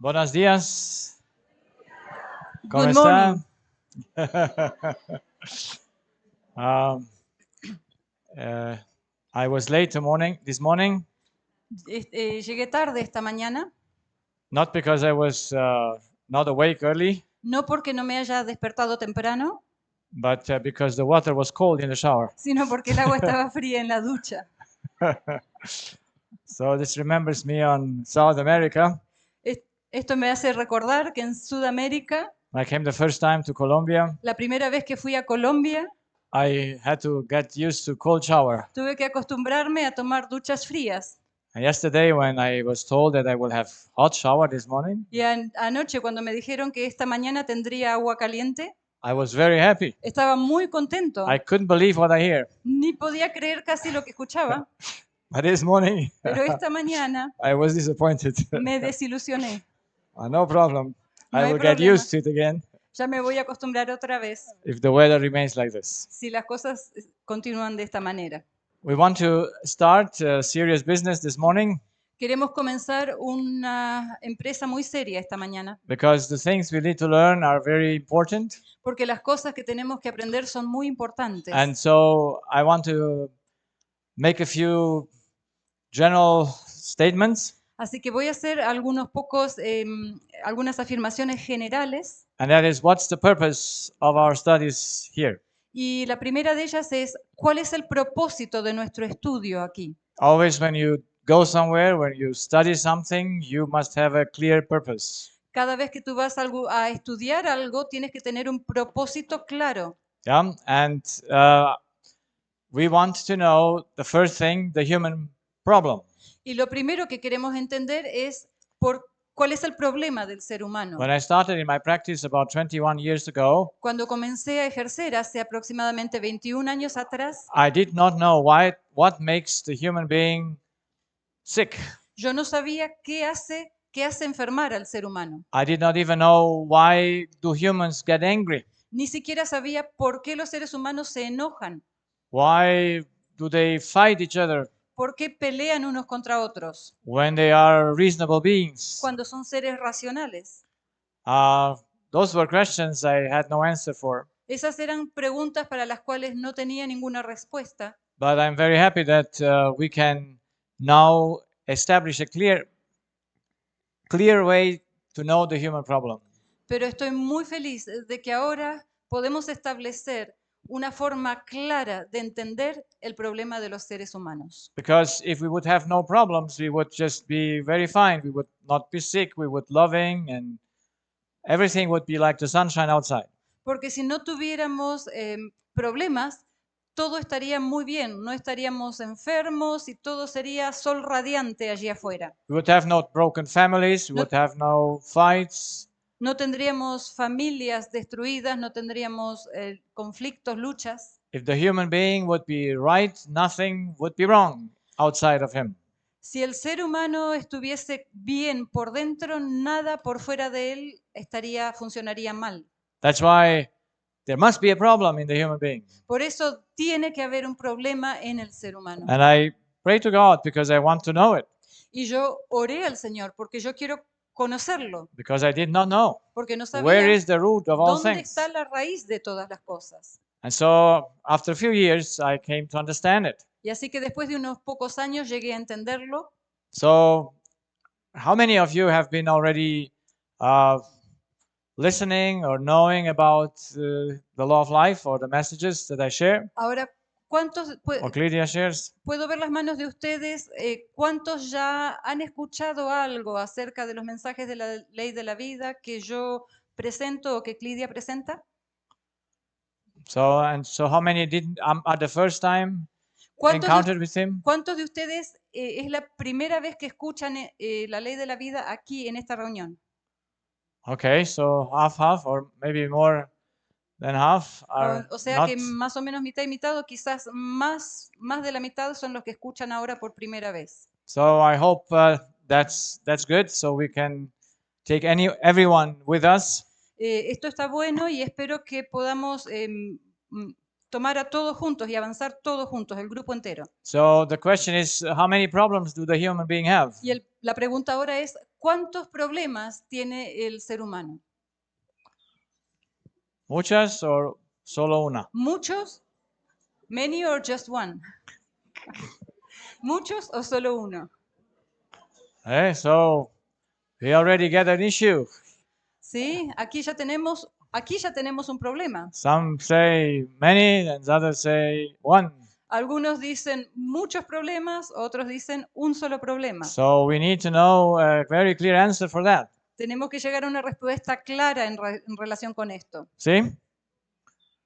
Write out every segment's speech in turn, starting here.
Buenos días. ¿Cómo Good está? morning. Um, I was late this morning, Llegué tarde esta mañana, not because I was not awake early, no porque no me haya despertado temprano, but because the water was cold in the shower. sino porque el agua estaba fría en la ducha. So this remembers me on South America. Esto me hace recordar que en Sudamérica, I came the first time to Colombia. la primera vez que fui a Colombia, I had to get used to cold shower. tuve que acostumbrarme a tomar duchas frías. And yesterday, when I was told that I will have hot shower this morning, Y anoche, cuando me dijeron que esta mañana tendría agua caliente, I was very happy. estaba muy contento. I couldn't believe what I hear. Ni podía creer casi lo que escuchaba, But this morning, pero esta mañana I was disappointed. me desilusioné. No problem. No I hay will get problema. used to it again Ya me voy a acostumbrar otra vez if the weather remains like this. si las cosas continúan de esta manera. We want to start serious business this morning Queremos comenzar una empresa muy seria esta mañana, because the things we need to learn are very important. porque las cosas que tenemos que aprender son muy importantes. And so I want to make a few general statements, Así que voy a hacer algunas afirmaciones generales. and that is, what's the purpose of our studies here? Y la primera de ellas es, ¿cuál es el propósito de nuestro estudio aquí? Always when you go somewhere, when you study something, you must have a clear purpose. Cada vez que tú vas a estudiar algo, tienes que tener un propósito claro. Yeah, and we want to know the first thing, the human problem. Y lo primero que queremos entender es cuál es el problema del ser humano. When I started in my practice about 21 years ago, Cuando comencé a ejercer hace aproximadamente 21 años atrás, I did not know what makes the human being sick. yo no sabía qué hace enfermar al ser humano. I did not even know why do humans get angry. Ni siquiera sabía por qué los seres humanos se enojan, Why do they fight each other por qué pelean unos contra otros when they are reasonable beings. cuando son seres racionales. Those were questions I had no answer for. Esas eran preguntas para las cuales no tenía ninguna respuesta, But I'm very happy that we can now establish a clear way to know the human problem. pero estoy muy feliz de que ahora podemos establecer una forma clara de entender el problema de los seres humanos. Because if we would have no problems, we would just be very fine. We would not be sick. We would loving, and everything would be like the sunshine outside. Porque si no tuviéramos problemas, todo estaría muy bien, no estaríamos enfermos y todo sería sol radiante allí afuera. We would have no broken families. We No- would have no fights. No tendríamos familias destruidas, no tendríamos conflictos, luchas. If the human being would be right, nothing would be wrong outside of him. Si el ser humano estuviese bien por dentro, nada por fuera de él funcionaría mal. That's why there must be a problem in the human being. Por eso tiene que haber un problema en el ser humano. And I pray to God because I want to know it, Y yo oré al Señor porque yo quiero conocerlo, because I did not know. porque no Where sabía is the root of all dónde things? está la raíz de todas las cosas. And so after a few years, I came to understand it. Y así que después de unos pocos años llegué a entenderlo. So how many of you have been already listening or knowing about the law of life or the messages that I share Ahora, ¿cuántos or Clydia shares? puedo ver las manos de ustedes? ¿Cuántos ya han escuchado algo acerca de los mensajes de la ley de la vida que yo presento o que Clidia presenta? So how many didn't at the first time ¿Cuántos encountered with him? ¿Cuántos de ustedes es la primera vez que escuchan la ley de la vida aquí en esta reunión? Okay, so half, or maybe more than half are O sea not. que más o menos mitad y mitad, o quizás más de la mitad son los que escuchan ahora por primera vez. So I hope that's good. So we can take everyone with us. Esto está bueno y espero que podamos tomar a todos juntos y avanzar todos juntos, el grupo entero. So the question is, how many problems do the human being have? Y la pregunta ahora es, ¿cuántos problemas tiene el ser humano? Muchas or solo una? ¿Muchos? ¿Many or just one? ¿Muchos o solo uno? So we already get an issue. ¿Sí? Aquí ya tenemos un problema. Some say many, and others say one. Algunos dicen muchos problemas, otros dicen un solo problema. So we need to know a very clear answer for that. Tenemos que llegar a una respuesta clara en relación con esto. See?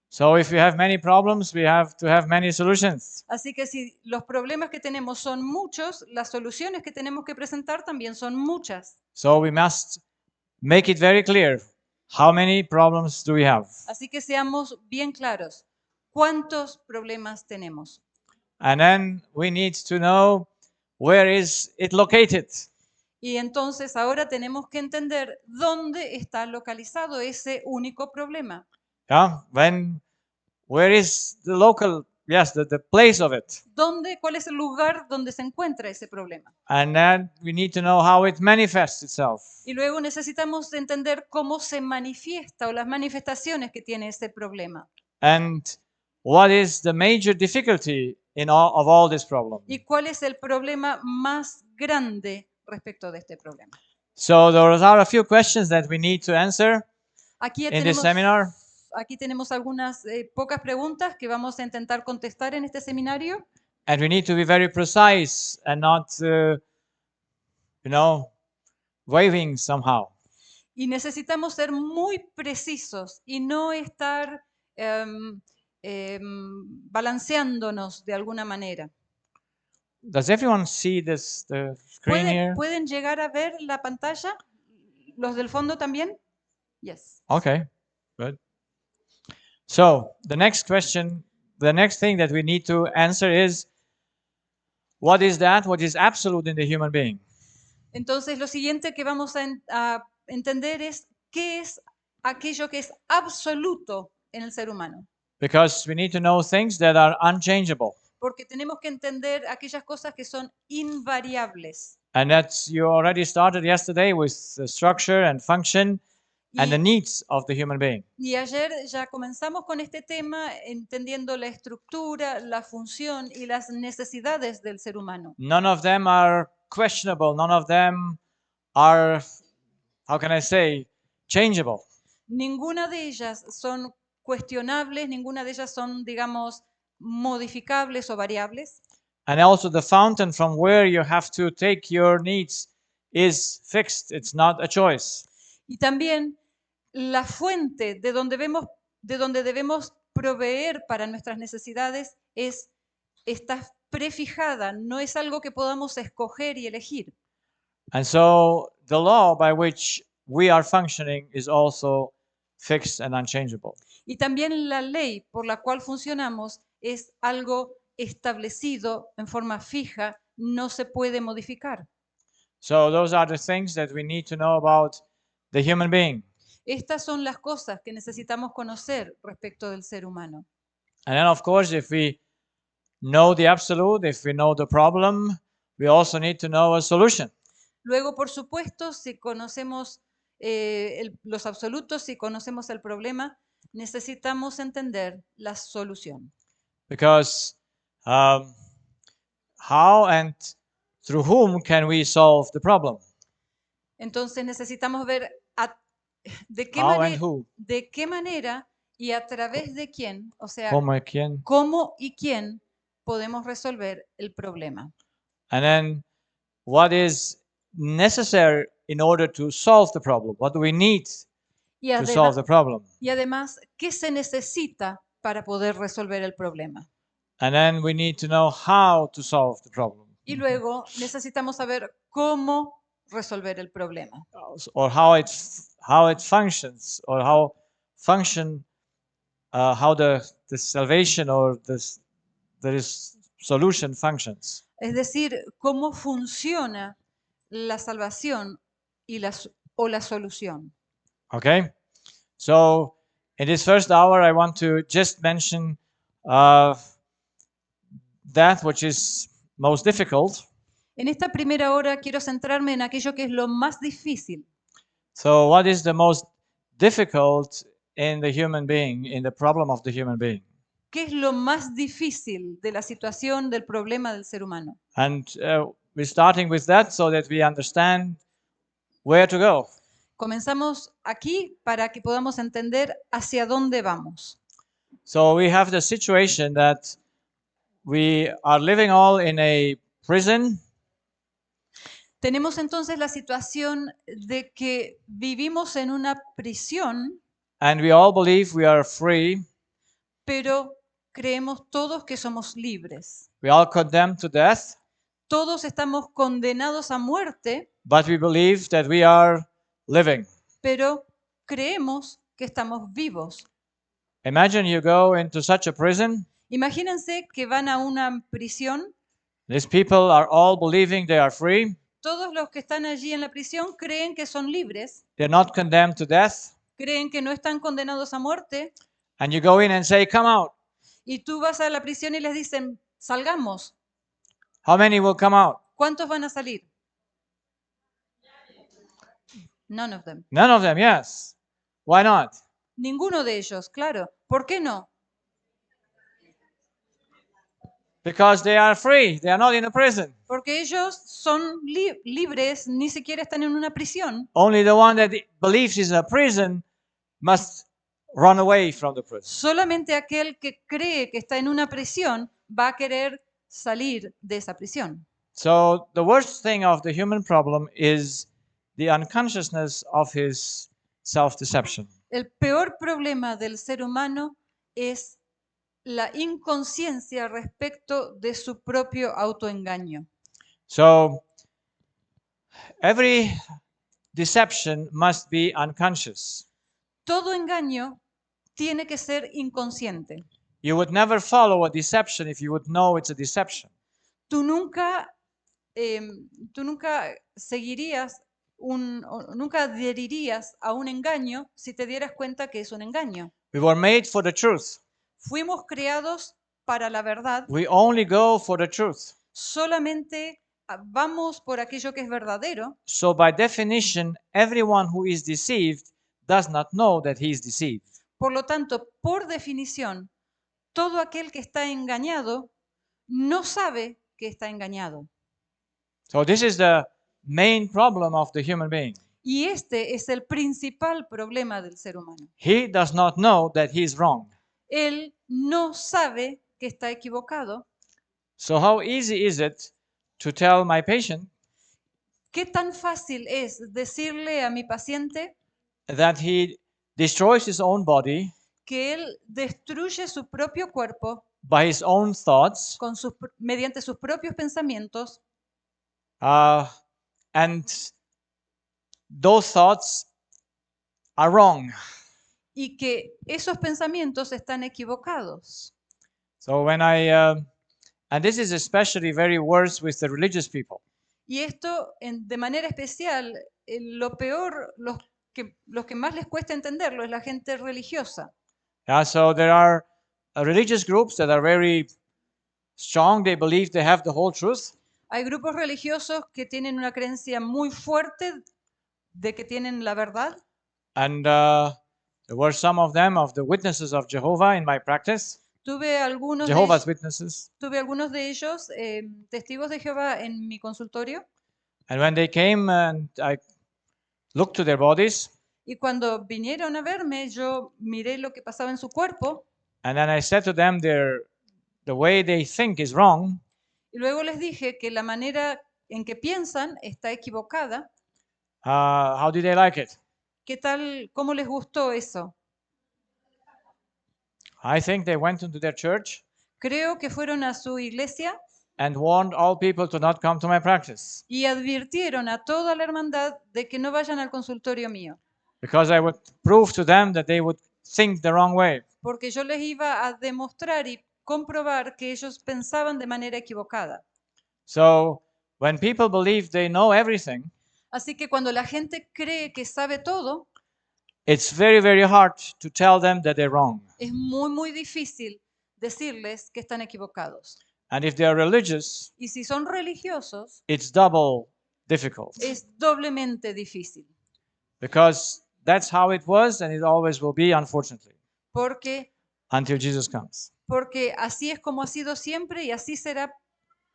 So if we have many problems, we have to have many solutions. Así que si los problemas que tenemos son muchos, las soluciones que tenemos que presentar también son muchas. So we must make it very clear. How many problems do we have? Así que seamos bien claros. ¿Cuántos problemas tenemos? And then we need to know where is it located. Y entonces ahora tenemos que entender dónde está localizado ese único problema. Yeah? Where is the local, yes, the place of it. ¿Cuál es el lugar donde se encuentra ese problema? And then we need to know how it manifests itself. Y luego necesitamos entender cómo se manifiesta o las manifestaciones que tiene ese problema. And what is the major difficulty of all this problem. ¿Y cuál es el problema más grande respecto de este problema? So there are a few questions that we need to answer Aquí in this seminar. tenemos algunas pocas preguntas que vamos a intentar contestar en este seminario. And we need to be very precise and not, waving somehow. Y necesitamos ser muy precisos y no estar balanceándonos de alguna manera. Does everyone see the screen here? ¿Pueden llegar a ver la pantalla? ¿Los del fondo también? Yes. Okay, good. So the next question, the next thing that we need to answer is, what is absolute in the human being? Entonces, lo siguiente que vamos a entender es qué es aquello que es absoluto en el ser humano. Because we need to know things that are unchangeable. Porque tenemos que entender aquellas cosas que son invariables. And that's, you already started yesterday with the structure and function and the needs of the human being. Y ayer ya comenzamos con este tema entendiendo la estructura, la función y las necesidades del ser humano. None of them are questionable. None of them are, how can I say, changeable. Ninguna de ellas son cuestionables, ninguna de ellas son, digamos, modificables o variables. And also the fountain from where you have to take your needs is fixed. It's not a choice. Y también la fuente de donde debemos proveer para nuestras necesidades está prefijada, no es algo que podamos escoger y elegir. And so the law by which we are functioning is also fixed and unchangeable. Y también la ley por la cual funcionamos es algo establecido en forma fija, no se puede modificar. So those are the things that we need to know about the human being. Estas son las cosas que necesitamos conocer respecto del ser humano. And then, of course, if we know the absolute, if we know the problem, we also need to know a solution. Luego, por supuesto, si conocemos los absolutos, si conocemos el problema, necesitamos entender la solución. Because how and through whom can we solve the problem? Entonces necesitamos ver de qué manera y a través de quién, o sea, cómo y quién podemos resolver el problema. And then what is necessary in order to solve the problem? What do we need to solve the problem? Y además, ¿qué se necesita para poder resolver el problema? And then we need to know how to solve the problem. Y luego necesitamos saber cómo resolver el problema. Or how it functions, or how the salvation or the solution functions. Es decir, cómo funciona la salvación y la solución. Okay, so in this first hour, I want to just mention that which is most difficult. En esta primera hora quiero centrarme en aquello que es lo más difícil. So what is the most difficult in the human being, in the problem of the human being? ¿Qué es lo más difícil de la situación, del problema del ser humano? And we're starting with that so that we understand where to go. Comenzamos aquí para que podamos entender hacia dónde vamos. So we have the situation that we are living all in a prison. Tenemos entonces la situación de que vivimos en una prisión, And we all believe we are free. pero creemos todos que somos libres. We all condemned to death. Todos estamos condenados a muerte, But we believe that we are living. pero creemos que estamos vivos. Imagine you go into such a prison. Imagínense que van a una prisión. These people are all believing they are free. Todos los que están allí en la prisión creen que son libres. They're not condemned to death. Creen que no están condenados a muerte. And you go in and say, come out. Y tú vas a la prisión y les dicen, salgamos. How many will come out? ¿Cuántos van a salir? None of them. None of them, yes. Why not? Ninguno de ellos, claro. ¿Por qué no? Because they are free. They are not in a prison. Porque ellos son libres, ni siquiera están en una prisión. Only the one that believes is a prison must run away from the prison. Solamente aquel que cree que está en una prisión va a querer salir de esa prisión. So the worst thing of the human problem is the unconsciousness of his self-deception. El peor problema del ser humano es la inconsciencia respecto de su propio autoengaño. So every deception must be unconscious. Todo engaño tiene que ser inconsciente. You would never follow a deception if you would know it's a deception. Tú nunca seguirías nunca adherirías a un engaño si te dieras cuenta que es un engaño. We were made for the truth. Fuimos creados para la verdad. We only go for the truth. Solamente vamos por aquello que es verdadero. So by definition, everyone who is deceived does not know that he is deceived. Por lo tanto, por definición, todo aquel que está engañado no sabe que está engañado. So this is the main problem of the human being. Y este es el principal problema del ser humano. He does not know that he is wrong. Él no sabe que está equivocado. So how easy is it to tell my patient ¿Qué tan fácil es decirle a mi paciente that he destroys his own body que él destruye su propio cuerpo by his own thoughts mediante sus propios pensamientos and those thoughts are wrong? y que esos pensamientos están equivocados? So when and this is especially very worse with the religious people. Y esto de manera especial, lo peor, los que más les cuesta entenderlo es la gente religiosa. Yeah, so there are religious groups that are very strong. They believe they have the whole truth. Hay grupos religiosos que tienen una creencia muy fuerte de que tienen la verdad. And there were some of them, of the witnesses of Jehovah in my practice. Tuve algunos de ellos, testigos de Jehová en mi consultorio. And when they came and I looked to their bodies. Y cuando vinieron a verme, yo miré lo que pasaba en su cuerpo. And then I said to them, the way they think is wrong. Y luego les dije que la manera en que piensan está equivocada. How did they like it? ¿Qué tal? ¿Cómo les gustó eso? I think they went into their church. Creo que fueron a su iglesia. And warned all people to not come to my practice. Y advirtieron a toda la hermandad de que no vayan al consultorio mío. Because I would prove to them that they would think the wrong way. Porque yo les iba a demostrar y comprobar que ellos pensaban de manera equivocada. So when people believe they know everything, así que cuando la gente cree que sabe todo, it's very, very hard to tell them that they're wrong. Es muy difícil decirles que están equivocados. And if they are religious, y si son religiosos, it's double difficult. es doblemente difícil. Because that's how it was and it always will be, unfortunately. Porque until Jesus comes. Porque así es como ha sido siempre y así será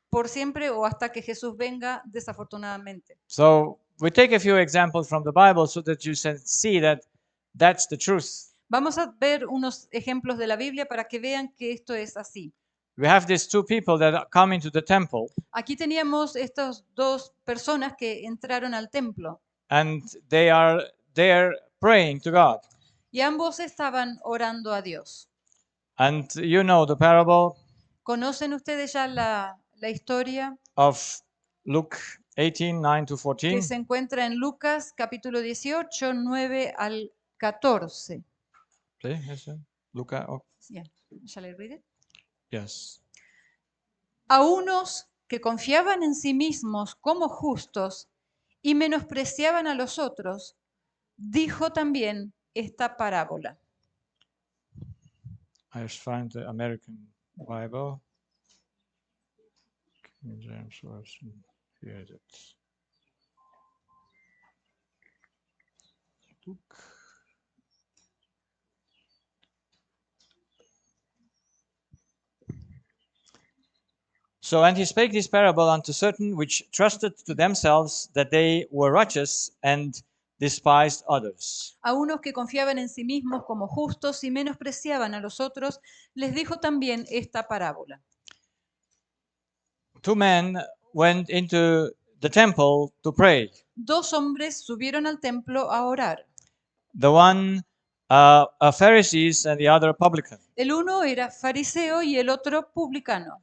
por siempre o hasta que Jesús venga, desafortunadamente. So we take a few examples from the Bible so that you can see that that's the truth. Vamos a ver unos ejemplos de la Biblia para que vean que esto es así. We have these two people that come into the temple. Aquí teníamos estas dos personas que entraron al templo. And they are there praying to God. Y ambos estaban orando a Dios. And you know the parable. ¿Conocen ustedes ya la historia? Of Luke 18, 9 to 14. Que se encuentra en Lucas capítulo 18, 9 al 14. Lucas. Oh. Yeah. Shall I read it? Yes. A unos que confiaban en sí mismos como justos y menospreciaban a los otros, dijo también esta parábola. I find the American Bible. King James Version. Here is it. Luke. So, and he spake this parable unto certain which trusted to themselves that they were righteous and despised others. A unos que confiaban en sí mismos como justos y menospreciaban a los otros, les dijo también esta parábola. Two men went into the temple to pray. Dos hombres subieron al templo a orar. The one a Pharisees and the other a publican. El uno era fariseo y el otro publicano.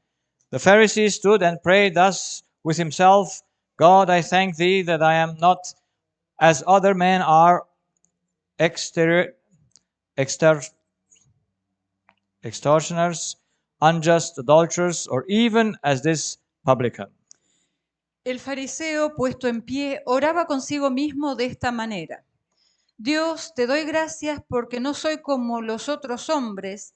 The Pharisee stood and prayed thus with himself, God, I thank thee that I am not as other men are, extortioners, unjust, adulterers, or even as this publican. El fariseo, puesto en pie, oraba consigo mismo de esta manera. Dios, te doy gracias porque no soy como los otros hombres.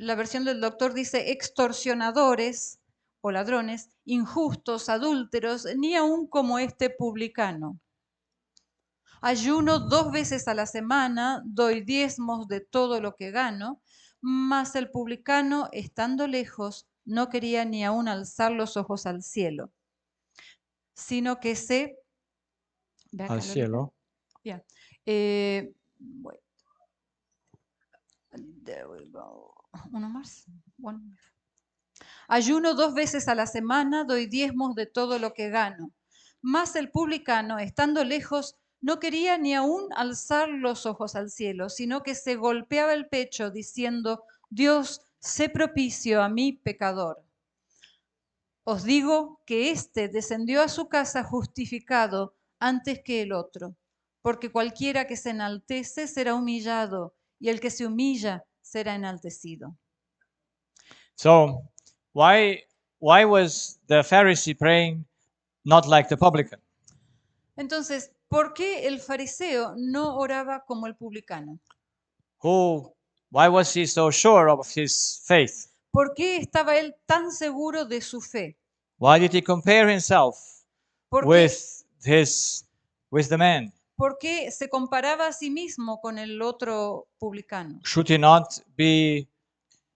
La versión del doctor dice extorsionadores o ladrones, injustos, adúlteros, ni aun como este publicano. Ayuno 2 veces a la semana, doy diezmos de todo lo que gano, mas el publicano, estando lejos, no quería ni aun alzar los ojos al cielo, sino que se... Al cielo. Yeah. Wait. There we go. Uno más. Ayuno 2 veces a la semana, doy diezmos de todo lo que gano. Mas el publicano, estando lejos, no quería ni aún alzar los ojos al cielo, sino que se golpeaba el pecho diciendo, Dios, sé propicio a mí, pecador. Os digo que éste descendió a su casa justificado antes que el otro, porque cualquiera que se enaltece será humillado, y el que se humilla será enaltecido. So, why was the Pharisee praying not like the publican? Entonces, ¿por qué el fariseo no oraba como el publicano? Why was he so sure of his faith? ¿Por qué estaba él tan seguro de su fe? Why did he compare himself with the man? ¿Por qué se comparaba a sí mismo con el otro publicano? Should he not be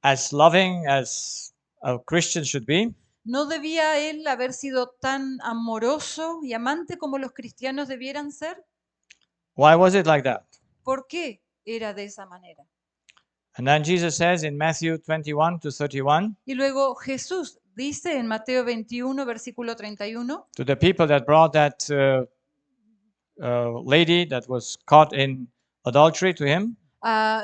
as loving as a Christian should be? ¿No debía él haber sido tan amoroso y amante como los cristianos debieran ser? Why was it like that? ¿Por qué era de esa manera? And then Jesus says in Matthew 21 to 31. Y luego Jesús dice en Mateo 21 versículo 31. To the people that brought that lady that was caught in adultery to him.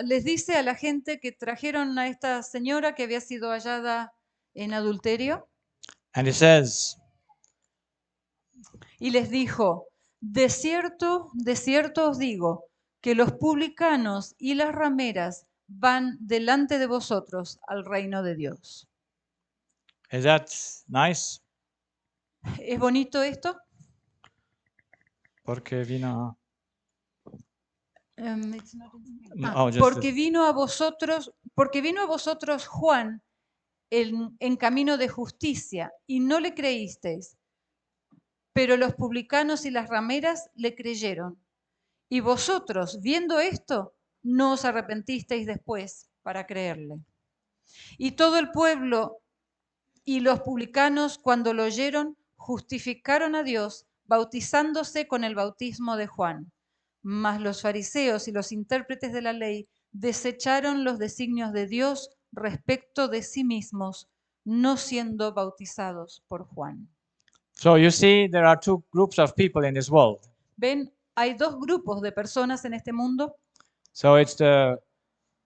Les dice a la gente que trajeron a esta señora que había sido hallada en adulterio. And he says, y les dijo, de cierto os digo, que los publicanos y las rameras van delante de vosotros al reino de Dios. Is that nice? ¿Es bonito esto? Porque vino porque vino a vosotros Juan, en camino de justicia y no le creísteis. Pero los publicanos y las rameras le creyeron. Y vosotros, viendo esto, no os arrepentisteis después para creerle. Y todo el pueblo y los publicanos, cuando lo oyeron, justificaron a Dios, bautizándose con el bautismo de Juan. Mas los fariseos y los intérpretes de la ley desecharon los designios de Dios respecto de sí mismos, no siendo bautizados por Juan. So you see, there are two groups of people in this world. Ven, hay dos grupos de personas en este mundo. So it's the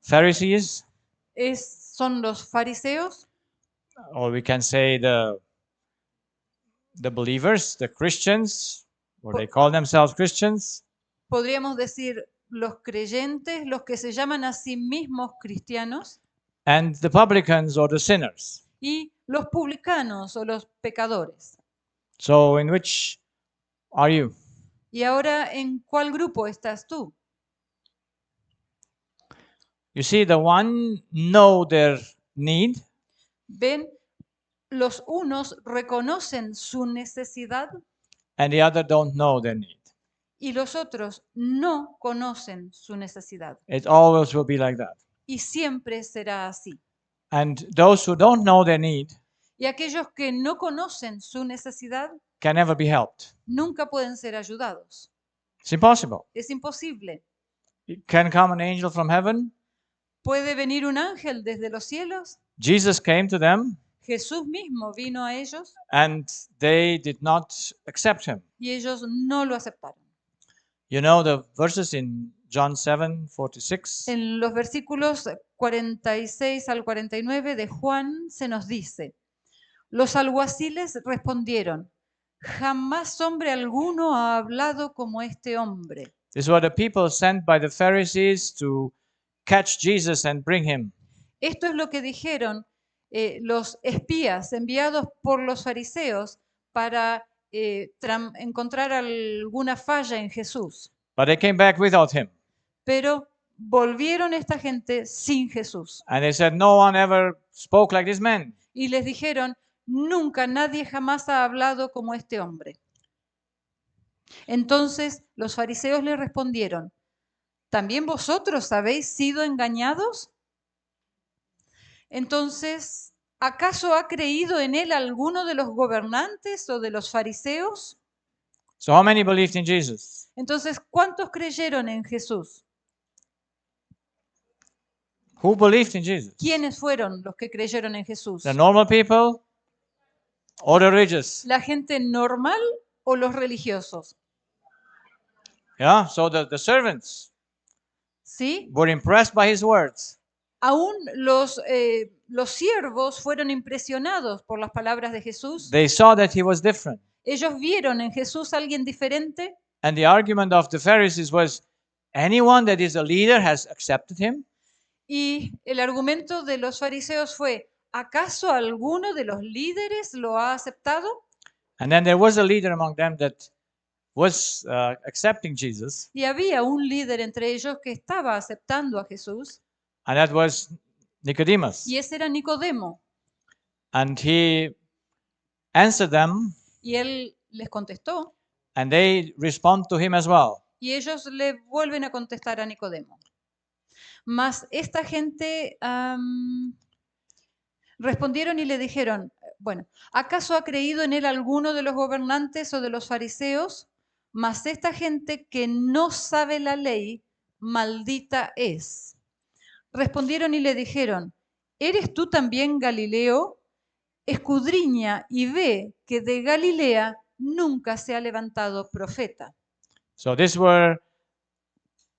Pharisees, Son los fariseos, or we can say the believers, the Christians, or they call themselves Christians. Podríamos decir los creyentes, los que se llaman a sí mismos cristianos. And the publicans or the sinners. Y los publicanos o los pecadores. So in which are you? ¿Y ahora en cuál grupo estás tú? You see, the one know their need. Ven, los unos reconocen su necesidad. And the other don't know their need. Y los otros no conocen su necesidad. It always will be like that. Y siempre será así. And those who don't know their need, y aquellos que no conocen su necesidad, can never be helped. Nunca pueden ser ayudados. It's impossible. Es imposible. Can come an angel from heaven? ¿Puede venir un ángel desde los cielos? Jesus came to them. Jesús mismo vino a ellos. And they did not accept him. Y ellos no lo aceptaron. You know the verses in John 7:46. En los versículos 46 al 49 de Juan se nos dice: los alguaciles respondieron: jamás hombre alguno ha hablado como este hombre. These were the people sent by the Pharisees to catch Jesus and bring him. Esto es lo que dijeron los espías enviados por los fariseos para encontrar alguna falla en Jesús. But they came back without him. Pero volvieron esta gente sin Jesús. And they said, no one ever spoke like this man. Y les dijeron: nunca, nadie jamás ha hablado como este hombre. Entonces los fariseos le respondieron: ¿también vosotros habéis sido engañados? Entonces, ¿acaso ha creído en él alguno de los gobernantes o de los fariseos? So how many believed in Jesus? Entonces, ¿cuántos creyeron en Jesús? Who believed in Jesus? ¿Quiénes fueron los que creyeron en Jesús? The normal people or the religious? ¿La gente normal o los religiosos? Yeah, so the servants ¿Sí? were impressed by his words. Aún los siervos fueron impresionados por las palabras de Jesús. They saw that he was different. Ellos vieron en Jesús a alguien diferente. And the argument of the Pharisees was, anyone that is a leader has accepted him? Y el argumento de los fariseos fue: ¿acaso alguno de los líderes lo ha aceptado? And then there was a leader among them that was accepting Jesus. Y había un líder entre ellos que estaba aceptando a Jesús. And that was Nicodemus. Y ese era Nicodemo. And he answered them. Y él les contestó. And they respond to him as well. Y ellos le vuelven a contestar a Nicodemo. Mas esta gente respondieron y le dijeron: bueno, ¿acaso ha creído en él alguno de los gobernantes o de los fariseos? Mas esta gente que no sabe la ley, maldita es. Respondieron y le dijeron: ¿eres tú también Galileo? Escudriña y ve que de Galilea nunca se ha levantado profeta. So these were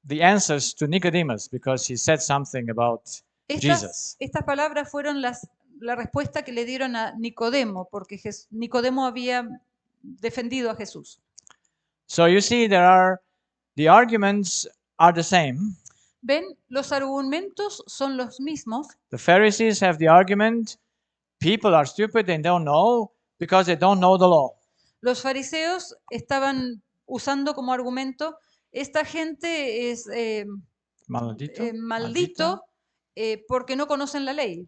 the answers to Nicodemus because he said something about Jesus. Estas palabras fueron la respuesta que le dieron a Nicodemo, porque Nicodemo había defendido a Jesús. So you see, the arguments are the same. Ven, los argumentos son los mismos. The Pharisees have the argument, people are stupid, they don't know because they don't know the law. Los fariseos estaban usando como argumento: esta gente es maldito porque no conocen la ley.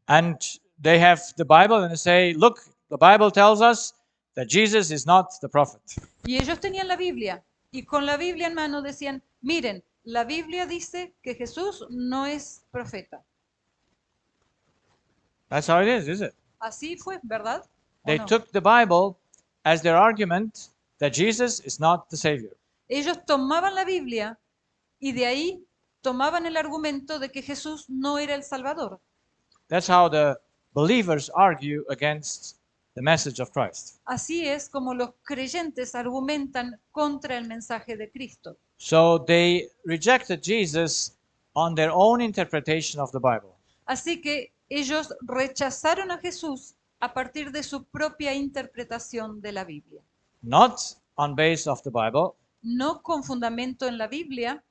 And they have the Bible and they say, look, the Bible tells us that Jesus is not the prophet. Y ellos tenían la Biblia y con la Biblia en mano decían, miren, la Biblia dice que Jesús no es profeta. That's how it is it? Así fue, ¿verdad? They took the Bible as their argument that Jesus is not the Savior. Ellos tomaban la Biblia y de ahí tomaban el argumento de que Jesús no era el Salvador. That's how the believers argue against the message of Christ. Así es como los creyentes argumentan contra el mensaje de Cristo. So they rejected Jesus on their own interpretation of the Bible. Así que ellos rechazaron a Jesús a partir de su propia interpretación de la Biblia. Not on base of the Bible. No con fundamento en la Biblia.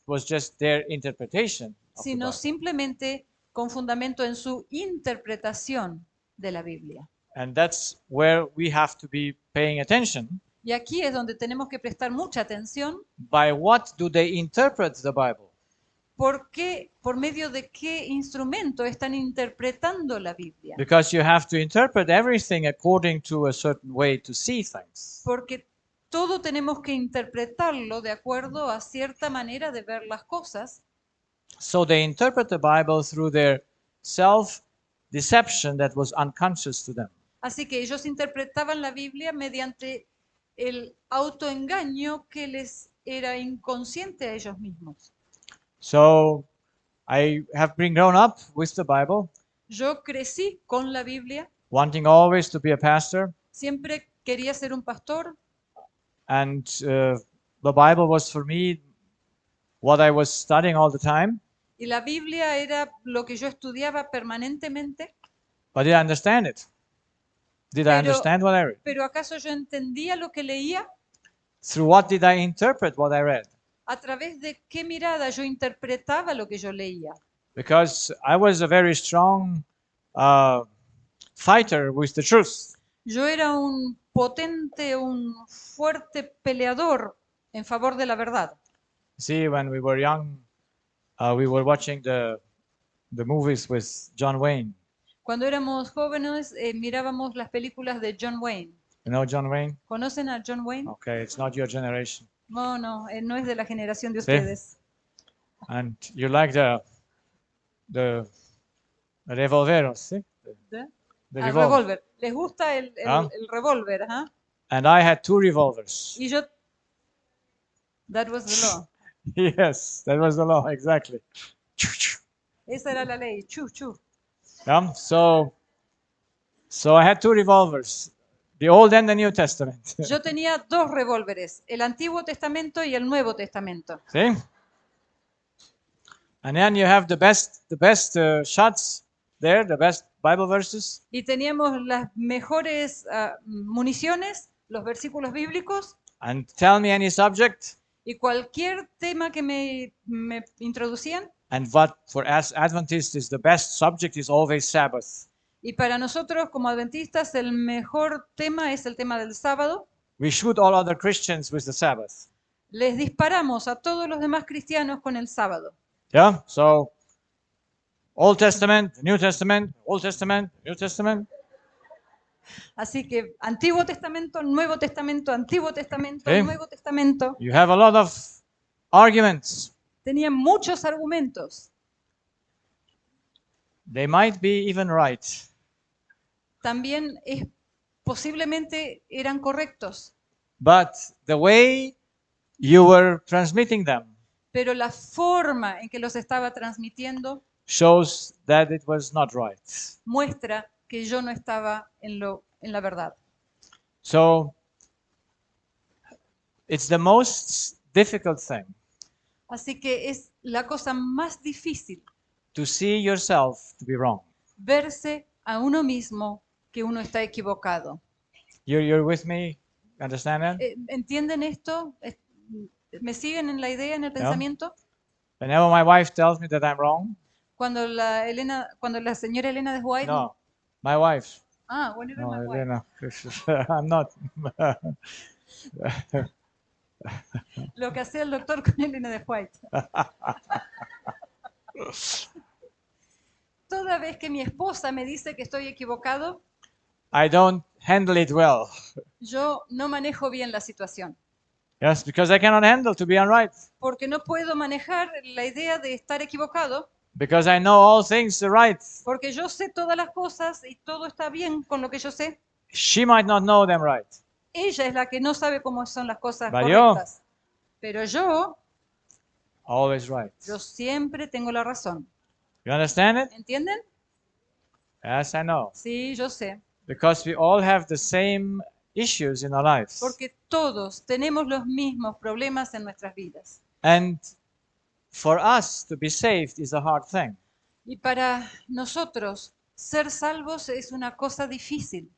Was just their interpretation of sino the Bible. Simplemente con fundamento en su interpretación de la Biblia. And that's where we have to be paying attention. Y aquí es donde tenemos que prestar mucha atención. By what do they interpret the Bible? ¿Por medio de qué instrumento están interpretando la Biblia? Because you have to interpret everything according to a certain way to see things. Porque todo tenemos que interpretarlo de acuerdo a cierta manera de ver las cosas. So they interpret the Bible through their self-deception that was unconscious to them. Así que ellos interpretaban la Biblia mediante el autoengaño que les era inconsciente a ellos mismos. So I have been grown up with the Bible. Yo crecí con la Biblia. Wanting always to be a pastor. Siempre quería ser un pastor. And the Bible was for me what I was studying all the time. Y la Biblia era lo que yo estudiaba permanentemente. But did I understand it? Did I understand what I read? Pero ¿acaso yo entendía lo que leía? Through what did I interpret what I read? ¿A través de qué mirada yo interpretaba lo que yo leía? Because I was a very strong fighter with the truth. Yo era un potente, un fuerte peleador en favor de la verdad. See, when we were young, we were watching the movies with John Wayne. Cuando éramos jóvenes, mirábamos las películas de John Wayne. You know John Wayne? ¿Conocen a John Wayne? Okay, it's not your generation. No, no es de la generación de ustedes. And you like the revolveros, ¿sí? The revolver. Les gusta el revólver, ¿ah? And I had 2 revolvers. Y yo, that was the law. Yes, that was the law, exactly. Esa era la ley, chu. Yeah, so I had 2 revolvers, the Old and the New Testament. Yo tenía 2 revólveres, el Antiguo Testamento y el Nuevo Testamento. See? And then you have the best shots there, the best Bible verses. Y teníamos las mejores municiones, los versículos bíblicos. And tell me any subject. Y cualquier tema que me introducían. And what for us Adventists is the best subject is always Sabbath. Y para nosotros como adventistas el mejor tema es el tema del sábado. We shoot all other Christians with the Sabbath. Les disparamos a todos los demás cristianos con el sábado. Yeah, so Old Testament, New Testament, Old Testament, New Testament. Así que Antiguo Testamento, Nuevo Testamento, Antiguo Testamento, Nuevo Testamento. You have a lot of arguments. Tenían muchos argumentos. They might be even right. También posiblemente eran correctos. But the way you were transmitting them pero la forma en que los estaba transmitiendo shows that it was not right. Muestra que yo no estaba en la verdad. So it's the most difficult thing. Así que es la cosa más difícil. To see yourself to be wrong. Verse a uno mismo que uno está equivocado. You're with me? Understand that? ¿Entienden esto? ¿Me siguen en la idea, en el pensamiento? Whenever my wife tells me that I'm wrong. Cuando la señora Elena de White. No, my wife. Whenever my Elena. wife. I'm not. Lo que hacía el doctor con Elena de White. Toda vez que mi esposa me dice que estoy equivocado, I don't handle it well. yo no manejo bien la situación. Yes, because I cannot handle to be unright. Porque no puedo manejar la idea de estar equivocado. Because I know all things are right. Porque yo sé todas las cosas y todo está bien con lo que yo sé. She might not know them right. Ella es la que no sabe cómo son las cosas But correctas. Pero yo always right. Yo siempre tengo la razón. You understand it? ¿Entienden? Yes, I know. Sí, yo sé. Because we all have the same issues in our lives. Porque todos tenemos los mismos problemas en nuestras vidas. And for us to be saved is a hard thing. Y para nosotros ser salvos es una cosa difícil.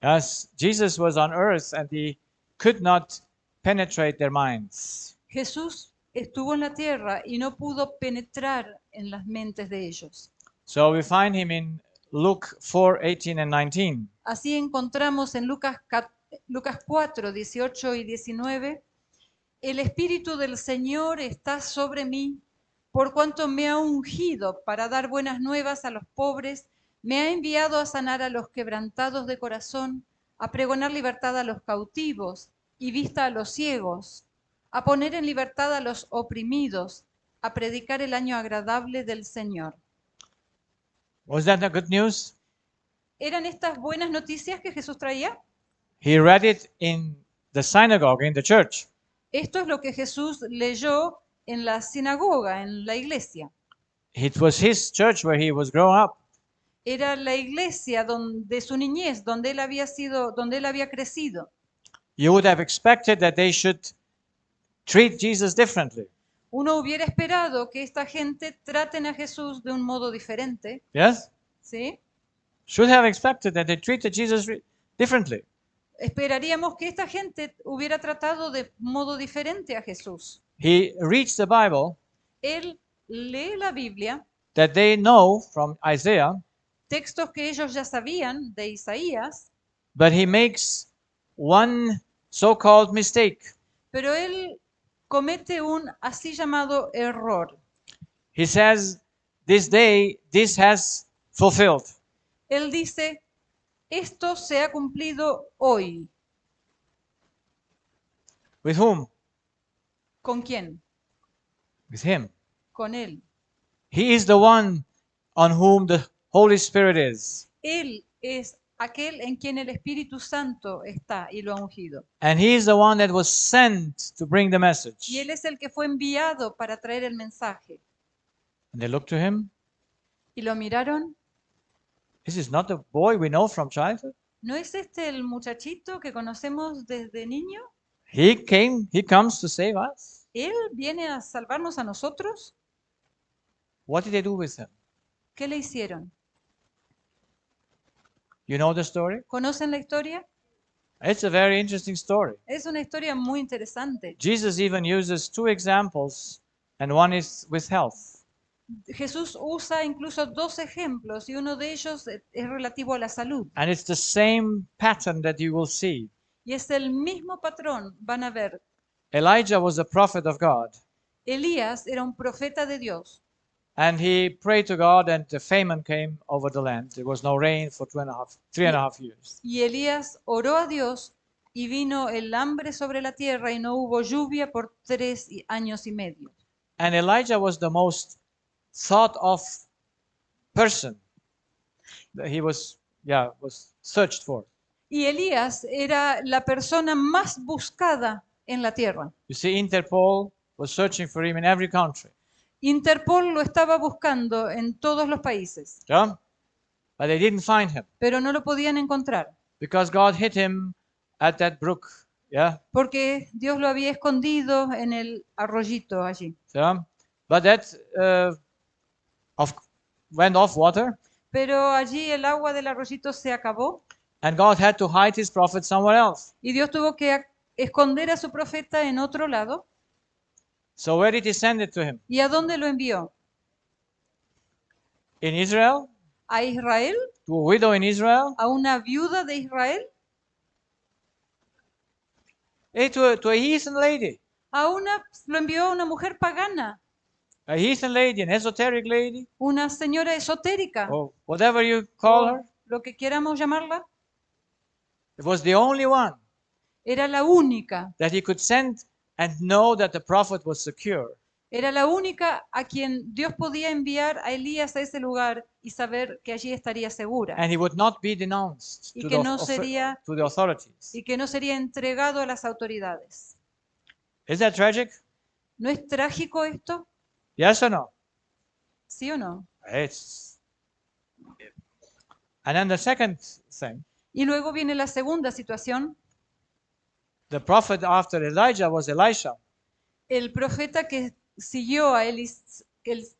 Yes, Jesus was on earth and he could not penetrate their minds. Jesús estuvo en la tierra y no pudo penetrar en las mentes de ellos. So we find him in Luke 4:18 and 19. Así encontramos en Lucas 4, 18 y 19, el Espíritu del Señor está sobre mí, por cuanto me ha ungido para dar buenas nuevas a los pobres, me ha enviado a sanar a los quebrantados de corazón, a pregonar libertad a los cautivos y vista a los ciegos, a poner en libertad a los oprimidos, a predicar el año agradable del Señor. Was that the good news? ¿Eran estas buenas noticias que Jesús traía? He read it in the synagogue, in the church. Esto es lo que Jesús leyó en la sinagoga, en la iglesia. It was his church where he was growing up. Era la iglesia de su niñez, donde él había crecido. You would have expected that they should treat Jesus differently. Uno hubiera esperado que esta gente traten a Jesús de un modo diferente. Yes? ¿Sí? Should have expected that they treated Jesus differently. Esperaríamos que esta gente hubiera tratado de modo diferente a Jesús. He reads the Bible. Él lee la Biblia. That they know from Isaiah. Textos que ellos ya sabían de Isaías. But he makes one so-called mistake. Pero él comete un así llamado error. He says, this day, this has fulfilled. Él dice, esto se ha cumplido hoy. With whom? ¿Con quién? With him. Con él. He is the one on whom the Holy Spirit is. Él es aquel en quien el Espíritu Santo está y lo ha ungido. And he is the one that was sent to bring the message. Y él es el que fue enviado para traer el mensaje. And they looked to him. Y lo miraron. This is not the boy we know from childhood. ¿No es este el muchachito que conocemos desde niño? He comes to save us. Él viene a salvarnos a nosotros. What did they do with him? ¿Qué le hicieron? You know the story? ¿Conocen la historia? It's a very interesting story. Es una historia muy interesante. Jesus even uses two examples, and one is with health. Jesús usa incluso dos ejemplos y uno de ellos es relativo a la salud. And it's the same pattern that you will see. Y es el mismo patrón, van a ver. Elijah was a prophet of God. Elías era un profeta de Dios. And he prayed to God, and the famine came over the land. There was no rain for 3.5 years. Y Elías oró a Dios y vino el hambre sobre la tierra y no hubo lluvia por 3 años y medio. And Elijah was the most thought of person. He was searched for. Y Elías era la persona más buscada en la tierra. You see, Interpol was searching for him in every country. Interpol lo estaba buscando en todos los países. Yeah? But they didn't find him. Pero no lo podían encontrar. Because God hid him at that brook. Yeah? Porque Dios lo había escondido en el arroyito allí. Yeah? But that went off water. Pero allí el agua del arroyito se acabó. And God had to hide his prophet somewhere else. Y Dios tuvo que esconder a su profeta en otro lado. So where did he send it to him? ¿Y a dónde lo envió? In Israel? ¿A Israel? To a widow in Israel? ¿A una viuda de Israel? To a heathen lady. Lo envió a una mujer pagana. a heathen lady, an esoteric lady, una señora esotérica, or whatever you call her. lo que queramos llamarla, It was the only one era la única. that he could send and know that the prophet was secure. Era la única a quien Dios podía enviar a Elías a ese lugar y saber que allí estaría segura. And he would not be denounced Y to que the, no to sería, the authorities. y que no sería entregado a las autoridades. Is that tragic? ¿No es trágico esto? Yes or no? ¿Sí o no? It's... And then the second thing, Y luego viene la segunda situación. the prophet after Elijah was Elisha. El profeta que siguió a el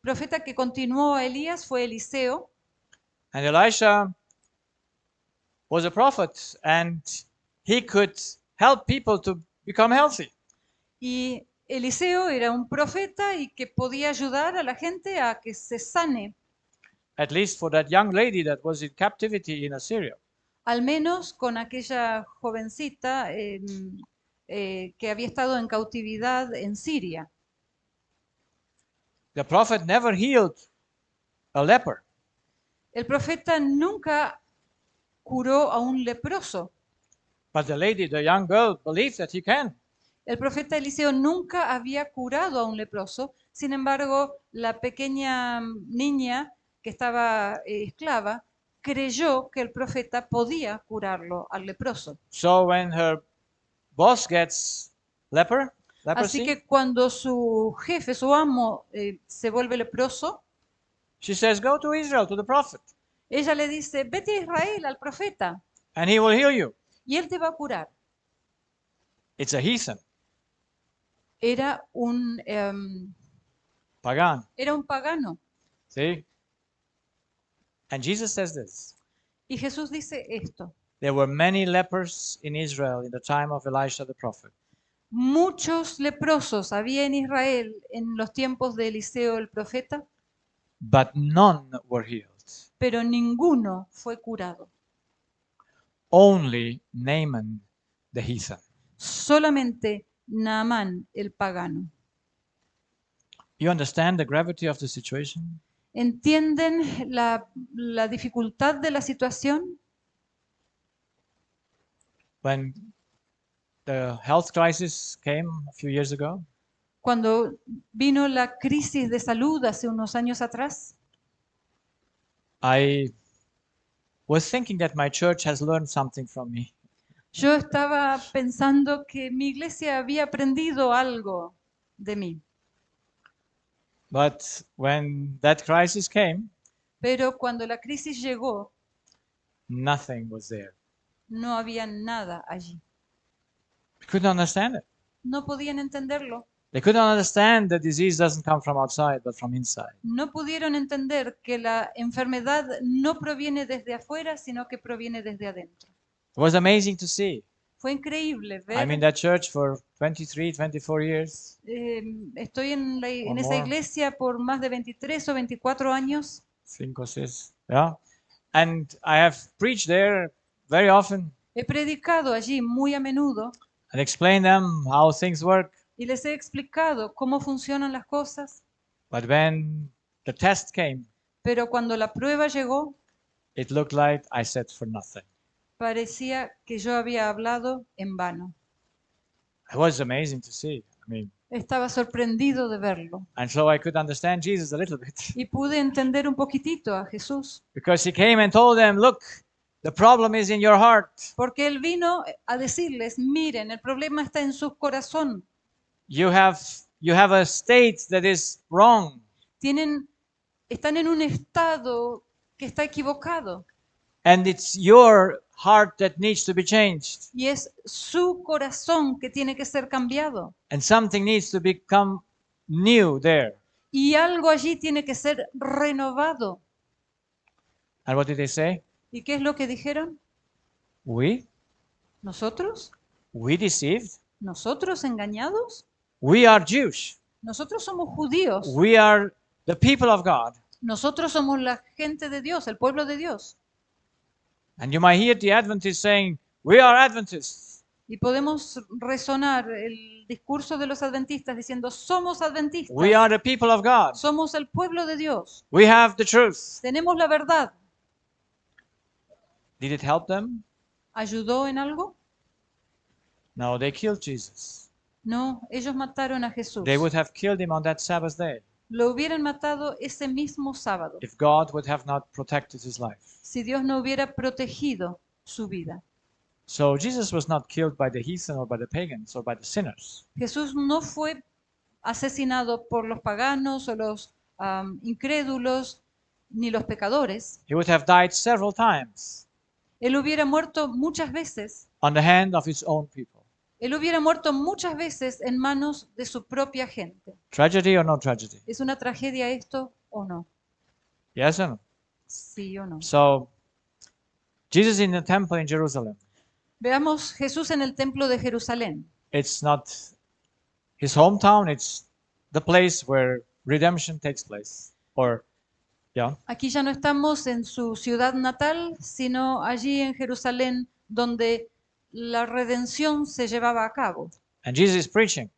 profeta que continuó a Elías fue Eliseo. And Elisha was a prophet and he could help people to become healthy. Y Eliseo era un profeta y que podía ayudar a la gente a que se sane. At least for that young lady that was in captivity in Assyria. Al menos con aquella jovencita que había estado en cautividad en Siria. The prophet never healed a leper. El profeta nunca curó a un leproso. But the lady, the young girl, believed that he can. El profeta Eliseo nunca había curado a un leproso. Sin embargo, la pequeña niña que estaba esclava creyó que el profeta podía curarlo al leproso. So when her boss gets leprosy, Así que cuando su jefe, su amo, se vuelve leproso, she says, "Go to Israel to the prophet, ella le dice, vete a Israel al profeta and he will heal you." y él te va a curar. It's a heathen, Era un pagan. pagano. See? And Jesus says this. Y Jesús dice esto. There were many lepers in Israel in the time of Elisha the prophet. Muchos leprosos había en Israel en los tiempos de Eliseo el profeta, But none were healed. pero ninguno fue curado. Only Naaman the heathen. Solamente Naamán el pagano. You understand the gravity of the situation? ¿Entienden la dificultad de la situación? When the health crisis came a few years ago, Cuando vino la crisis de salud hace unos años atrás, I was thinking that my church has learned something from me. yo estaba pensando que mi iglesia había aprendido algo de mí. But when that crisis came, Pero cuando la crisis llegó, nothing was there. no había nada allí. They couldn't understand it. No podían entenderlo. They couldn't understand the disease doesn't come from outside, but from inside. No pudieron entender que la enfermedad no proviene desde afuera, sino que proviene desde adentro. It was amazing to see. Fue increíble ver. I'm in that church for 23, 24 years. Estoy en esa iglesia por más de 23 o 24 años. 5 o 6. Yeah. And I have preached there very often. He predicado allí muy a menudo. And explained them how things work. Y les he explicado cómo funcionan las cosas. But when the test came, pero cuando la prueba llegó, it looked like I said for nothing. Parecía que yo había hablado en vano. It was amazing to see. Estaba sorprendido de verlo. And so I could understand Jesus a little bit. Y pude entender un poquitito a Jesús. Because he came and told them, look, the problem is in your heart. Porque él vino a decirles, miren, el problema está en su corazón. You have a state that is wrong. Están en un estado que está equivocado. And it's your heart that needs to be changed. Y es su corazón que tiene que ser cambiado. And something needs to become new there. Y algo allí tiene que ser renovado. And what did they say? ¿Y qué es lo que dijeron? We? ¿Nosotros? We deceived? ¿Nosotros engañados? We are Jews. Nosotros somos judíos. We are the people of God. Nosotros somos la gente de Dios, el pueblo de Dios. And you might hear the Adventists saying, we are Adventists. Y podemos resonar el discurso de los adventistas diciendo, somos adventistas. We are the people of God. Somos el pueblo de Dios. We have the truth. Tenemos la verdad. Did it help them? ¿Ayudó en algo? No, they killed Jesus. No, ellos mataron a Jesús. They would have killed him on that Sabbath day. Lo hubieran matado ese mismo sábado. If God would have not protected his life. Si Dios no hubiera protegido su vida. So Jesus was not killed by the heathen or by the pagans or by the sinners. Jesús no fue asesinado por los paganos o los incrédulos ni los pecadores. He would have died several times. Él hubiera muerto muchas veces. On the hand of his own people. Él hubiera muerto muchas veces en manos de su propia gente. Tragedy or no tragedy? ¿Es una tragedia esto o no? Yes or no? Sí o no. So, Jesus in the temple in Jerusalem. Veamos Jesús en el templo de Jerusalén. It's not his hometown, it's the place where redemption takes place. Or, yeah. Aquí ya no estamos en su ciudad natal, sino allí en Jerusalén, donde la redención se llevaba a cabo. And Jesus is preaching.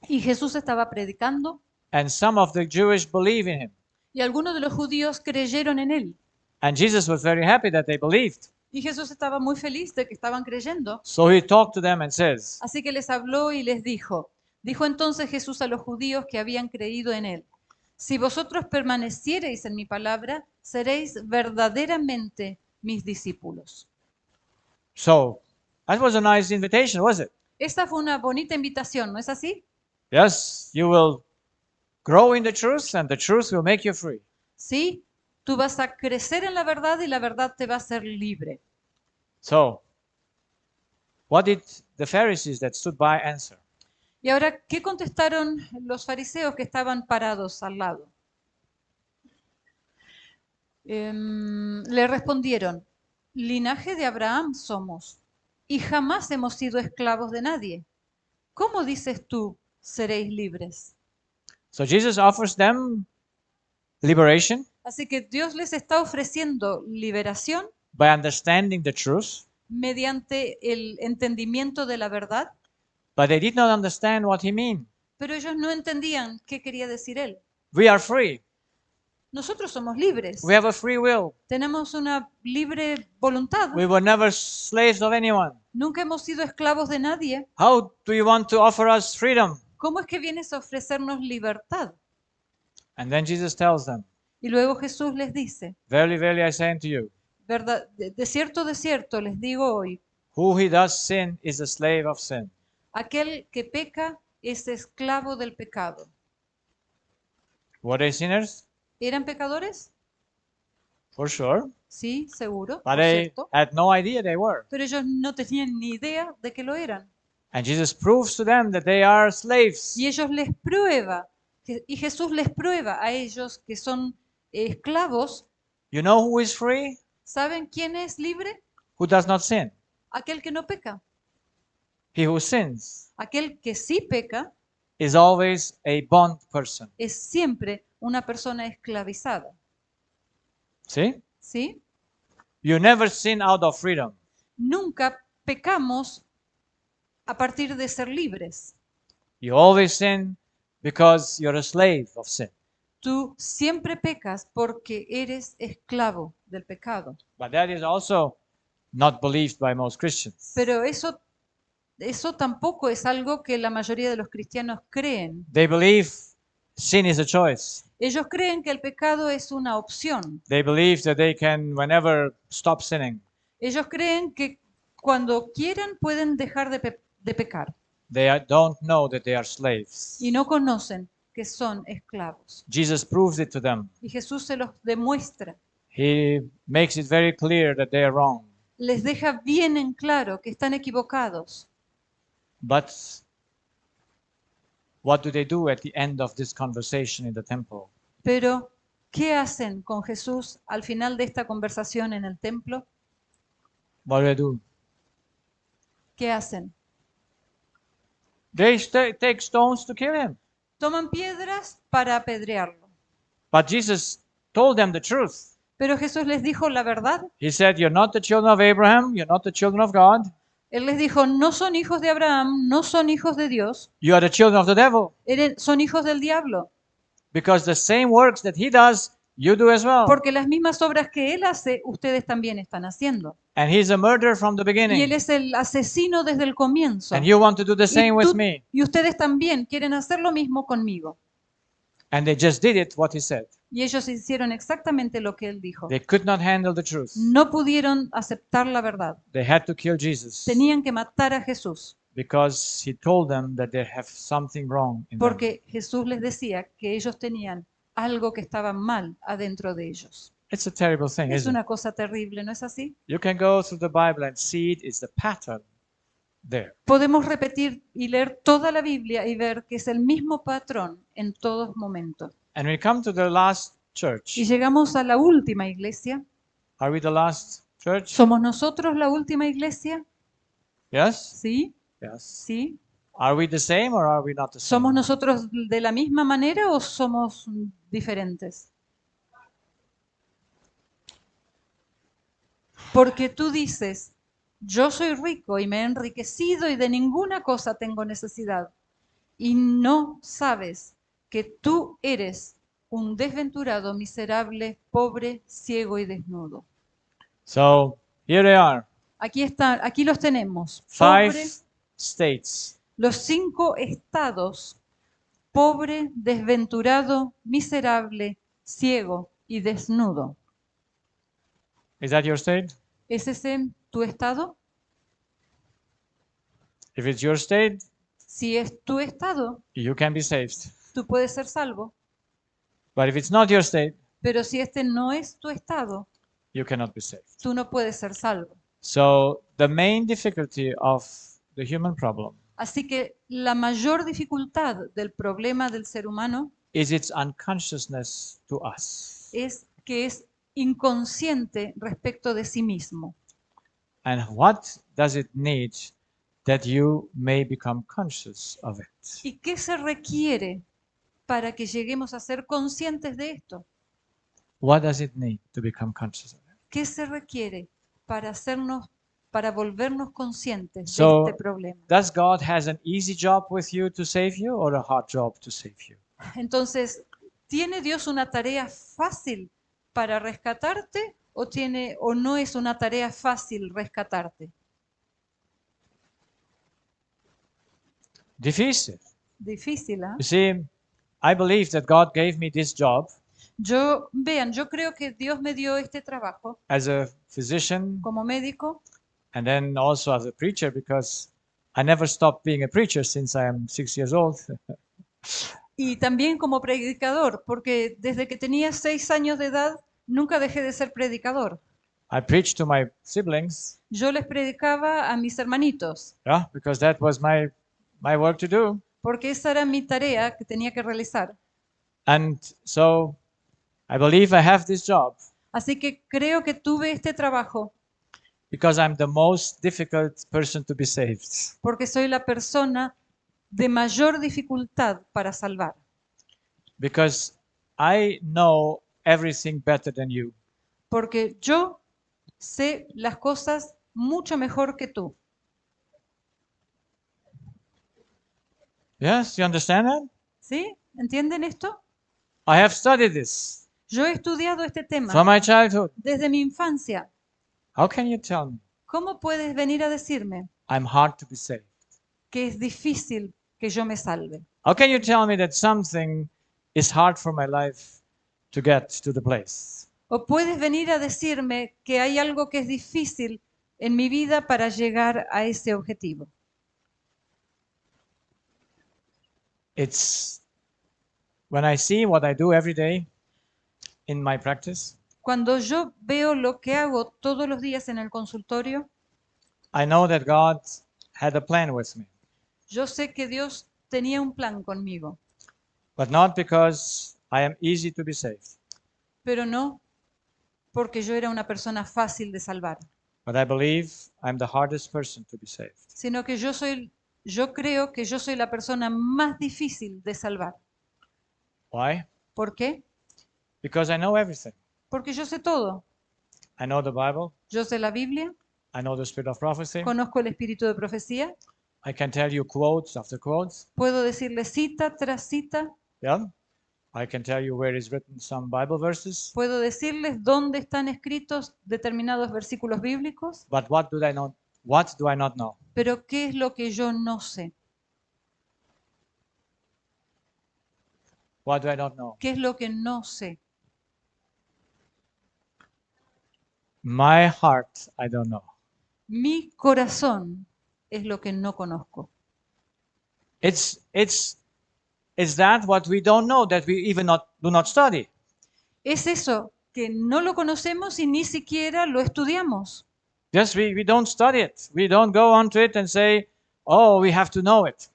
Y Jesús estaba predicando. And some of the Jewish believe in him. Y algunos de los judíos creyeron en él. And Jesus was very happy that they believed. Y Jesús estaba muy feliz de que estaban creyendo. So he talked to them and says, Así que les habló y les dijo. Dijo entonces Jesús a los judíos que habían creído en él: si vosotros permaneciereis en mi palabra, seréis verdaderamente mis discípulos. So, that was a nice invitation, was it? Esta fue una bonita invitación, ¿no es así? Yes, you will grow in the truth and the truth will make you free. Sí, tú vas a crecer en la verdad y la verdad te va a hacer libre. So, what did the Pharisees that stood by answer? Y ahora, ¿qué contestaron los fariseos que estaban parados al lado? Le respondieron: linaje de Abraham somos y jamás hemos sido esclavos de nadie. ¿Cómo dices tú, seréis libres? So Jesus offers them liberation. Así que Dios les está ofreciendo liberación by understanding the truth. Mediante el entendimiento de la verdad. But they did not understand what he meant. Pero ellos no entendían qué quería decir él. We are free. Nosotros somos libres. We have a free will. Tenemos una libre voluntad. We were never slaves of anyone. Nunca hemos sido esclavos de nadie. How do you want to offer us freedom? ¿Cómo es que vienes a ofrecernos libertad? And then Jesus tells them, y luego Jesús les dice, verily, verily, I say unto you, verdad, de cierto les digo hoy, who he does sin is a slave of sin. Aquel que peca es esclavo del pecado. Were they sinners? ¿Eran pecadores? For sure. Sí, seguro. But they had no idea they were. Pero ellos no tenían ni idea de que lo eran. And Jesus proves to them that they are slaves. Y ellos les prueba, y Jesús les prueba a ellos que son esclavos. You know who is free? ¿Saben quién es libre? Who does not sin. Aquel que no peca. He who sins. Aquel que sí peca. Is always a bond person. Es siempre una persona esclavizada. ¿Sí? ¿Sí? You never sin out of freedom. Nunca pecamos a partir de ser libres. You always sin because you're a slave of sin. Tú siempre pecas porque eres esclavo del pecado. But that is also not believed by most Christians. Pero eso tampoco es algo que la mayoría de los cristianos creen. They believe sin is a choice. Ellos creen que el pecado es una opción. They believe that they can whenever stop sinning. Ellos creen que cuando quieran pueden dejar de pecar. They don't know that they are slaves. Y no conocen que son esclavos. Jesus proves it to them. Y Jesús se los demuestra. He makes it very clear that they are wrong. Les deja bien en claro que están equivocados. But what do they do at the end of this conversation in the temple? Pero, ¿qué hacen con Jesús al final de esta conversación en el templo? What do they do? ¿Qué hacen? They take stones to kill him. Toman piedras para apedrearlo. But Jesus told them the truth. Pero Jesús les dijo la verdad. He said, "You're not the children of Abraham. You're not the children of God. Él les dijo, no son hijos de Abraham, no son hijos de Dios, You are the children of the devil. son hijos del diablo. Because the same works that he does, you do as well. Porque las mismas obras que él hace, ustedes también están haciendo. And he's a murderer from the Y él beginning. es el asesino desde el comienzo. And you want to do the same with me." Y ustedes también quieren hacer lo mismo conmigo. And they just did it what he said. Y ellos hicieron exactamente lo que él dijo. They could not handle the truth. No pudieron aceptar la verdad. They had to kill Jesus Tenían que matar a Jesús. because he told them that they have something wrong in them. Porque Jesús les decía que ellos tenían algo que estaba mal adentro de ellos. It's a terrible thing, Es isn't it? una cosa terrible, ¿no es así? You can go through the Bible and see it is the pattern there. Podemos repetir y leer toda la Biblia y ver que es el mismo patrón en todos momentos. And we come to the last church. Y llegamos a la última iglesia. Are we the last church? ¿Somos nosotros la última iglesia? Yes? Sí, Yes. sí. Are we the same or are we not the ¿Somos same? nosotros de la misma manera o somos diferentes? Porque tú dices, yo soy rico y me he enriquecido y de ninguna cosa tengo necesidad. Y no sabes que tú eres un desventurado, miserable, pobre, ciego y desnudo. So here they are. Aquí están, aquí los tenemos. 5 Pobre, states. los 5 estados: pobre, desventurado, miserable, ciego y desnudo. Is that your state? ¿Es ese tu estado? If it's your state, Si es tu estado, you can be saved. tú puedes ser salvo. But if it's not your state, Pero si este no es tu estado, you cannot be saved. tú no puedes ser salvo. So the main difficulty of the human problem Así que la mayor dificultad del problema del ser humano is its unconsciousness to us. es que es inconsciente respecto de sí mismo. And what does it need that you may become conscious of it? ¿Y qué se requiere para que lleguemos a ser conscientes de esto? What does it need to become conscious of it? ¿Qué se requiere para volvernos conscientes So, de este problema? Does God has an easy job with you to save you or a hard job to save you? Entonces, ¿tiene Dios una tarea fácil para rescatarte o no es una tarea fácil rescatarte? Difícil. Difícil, ¿ah? You see, I believe that God gave me this job Yo creo que Dios me dio este trabajo as a physician como médico and then also as a preacher because I never stopped being a preacher since I am 6 years old. y también como predicador, porque desde que tenía 6 años de edad nunca dejé de ser predicador. I preached to my siblings, Yo les predicaba a mis hermanitos, yeah, because that was my work to do. porque esa era mi tarea que tenía que realizar. And so I believe I have this job Así que creo que tuve este trabajo because I'm the most difficult person to be saved. porque soy la persona de mayor dificultad para salvar. Because I know everything better than you. Porque yo sé las cosas mucho mejor que tú. Yes, you understand that? ¿Sí? ¿Entienden esto? I have studied this Yo he estudiado este tema from my childhood. desde mi infancia. How can you tell me ¿Cómo puedes venir a decirme I'm hard to be saved? que es difícil que yo me salve? How can you tell me that something is hard for my life to get to the place? ¿O puedes venir a decirme que hay algo que es difícil en mi vida para llegar a ese objetivo? It's when I see what I do every day in my practice, Cuando yo veo lo que hago todos los días en el consultorio, I know that God had a plan with me, yo sé que Dios tenía un plan conmigo, but not because I am easy to be saved, pero no porque yo era una persona fácil de salvar, but I believe I'm the hardest person to be saved. sino que yo creo que yo soy la persona más difícil de salvar. Why? ¿Por qué? Because I know everything. Porque yo sé todo. I know the Bible. Yo sé la Biblia. I know the spirit of prophecy. Conozco el espíritu de profecía. I can tell you quotes after quotes. Puedo decirle cita tras cita. Yeah. I can tell you where is written some Bible verses. Puedo decirles dónde están escritos determinados versículos bíblicos. But what do I know? What do I not know? Pero ¿qué es lo que yo no sé? What do I not know? ¿Qué es lo que no sé? My heart, I don't know. Mi corazón es lo que no conozco. Is that what we don't know that we even do not study? Es eso que no lo conocemos y ni siquiera lo estudiamos. Just we don't study it. We don't go onto it and say, oh, we have to know it.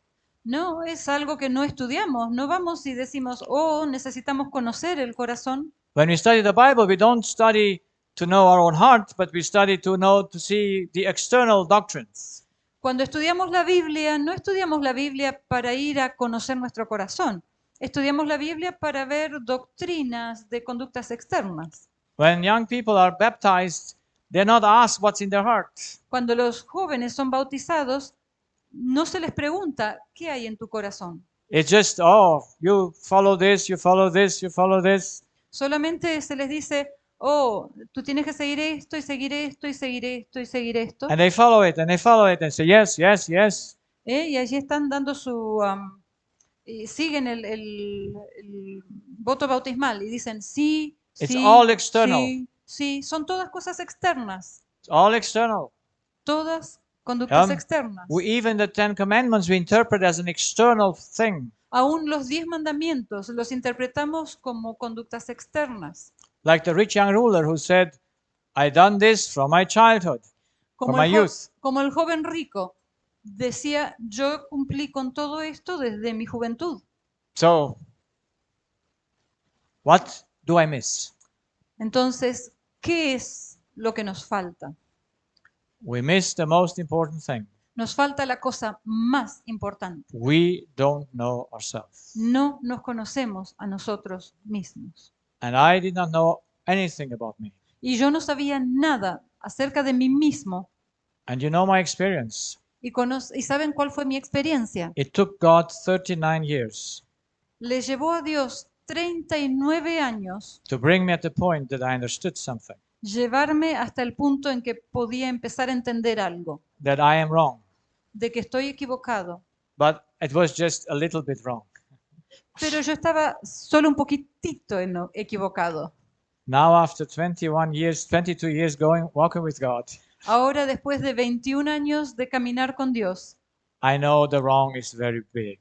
No, es algo que no estudiamos. No vamos y decimos, oh, necesitamos conocer el corazón. When we study the Bible, we don't study to know our own heart, but we study to see the external doctrines. Cuando estudiamos la Biblia, no estudiamos la Biblia para ir a conocer nuestro corazón. Estudiamos la Biblia para ver doctrinas de conductas externas. When young people are baptized, they're not asked what's in their heart. Cuando los jóvenes son bautizados, no se les pregunta qué hay en tu corazón. It's just, oh, you follow this, you follow this, you follow this. Solamente se les dice, oh, tú tienes que seguir esto y seguir esto y seguir esto y seguir esto. And they follow it and they follow it and say, yes, yes, yes. Y allí están dando su... siguen el voto bautismal y dicen sí, It's sí, all external. sí, sí. Son todas cosas externas. It's all external. Todas conductas Um, externas. Even the Ten Commandments we interpret as an external thing. Aún los 10 mandamientos los interpretamos como conductas externas. Like the rich young ruler who said, I done this from my childhood, from my youth. Como el joven rico decía, yo cumplí con todo esto desde mi juventud. So, what do I miss? Entonces, ¿qué es lo que nos falta? We miss the most important thing. Nos falta la cosa más importante. We don't know ourselves. No nos conocemos a nosotros mismos. And I did not know anything about me. Y yo no sabía nada acerca de mí mismo. And you know my experience. ¿Y saben cuál fue mi experiencia? It took God 39 years Le llevó a Dios 39 años to bring me at the point that I understood something. Llevarme hasta el punto en que podía empezar a entender algo. That I am wrong. De que estoy equivocado. But it was just a little bit wrong. Pero yo estaba solo un poquitito equivocado. Now after 22 years walking with God. Ahora después de 21 años de caminar con Dios. I know the wrong is very big.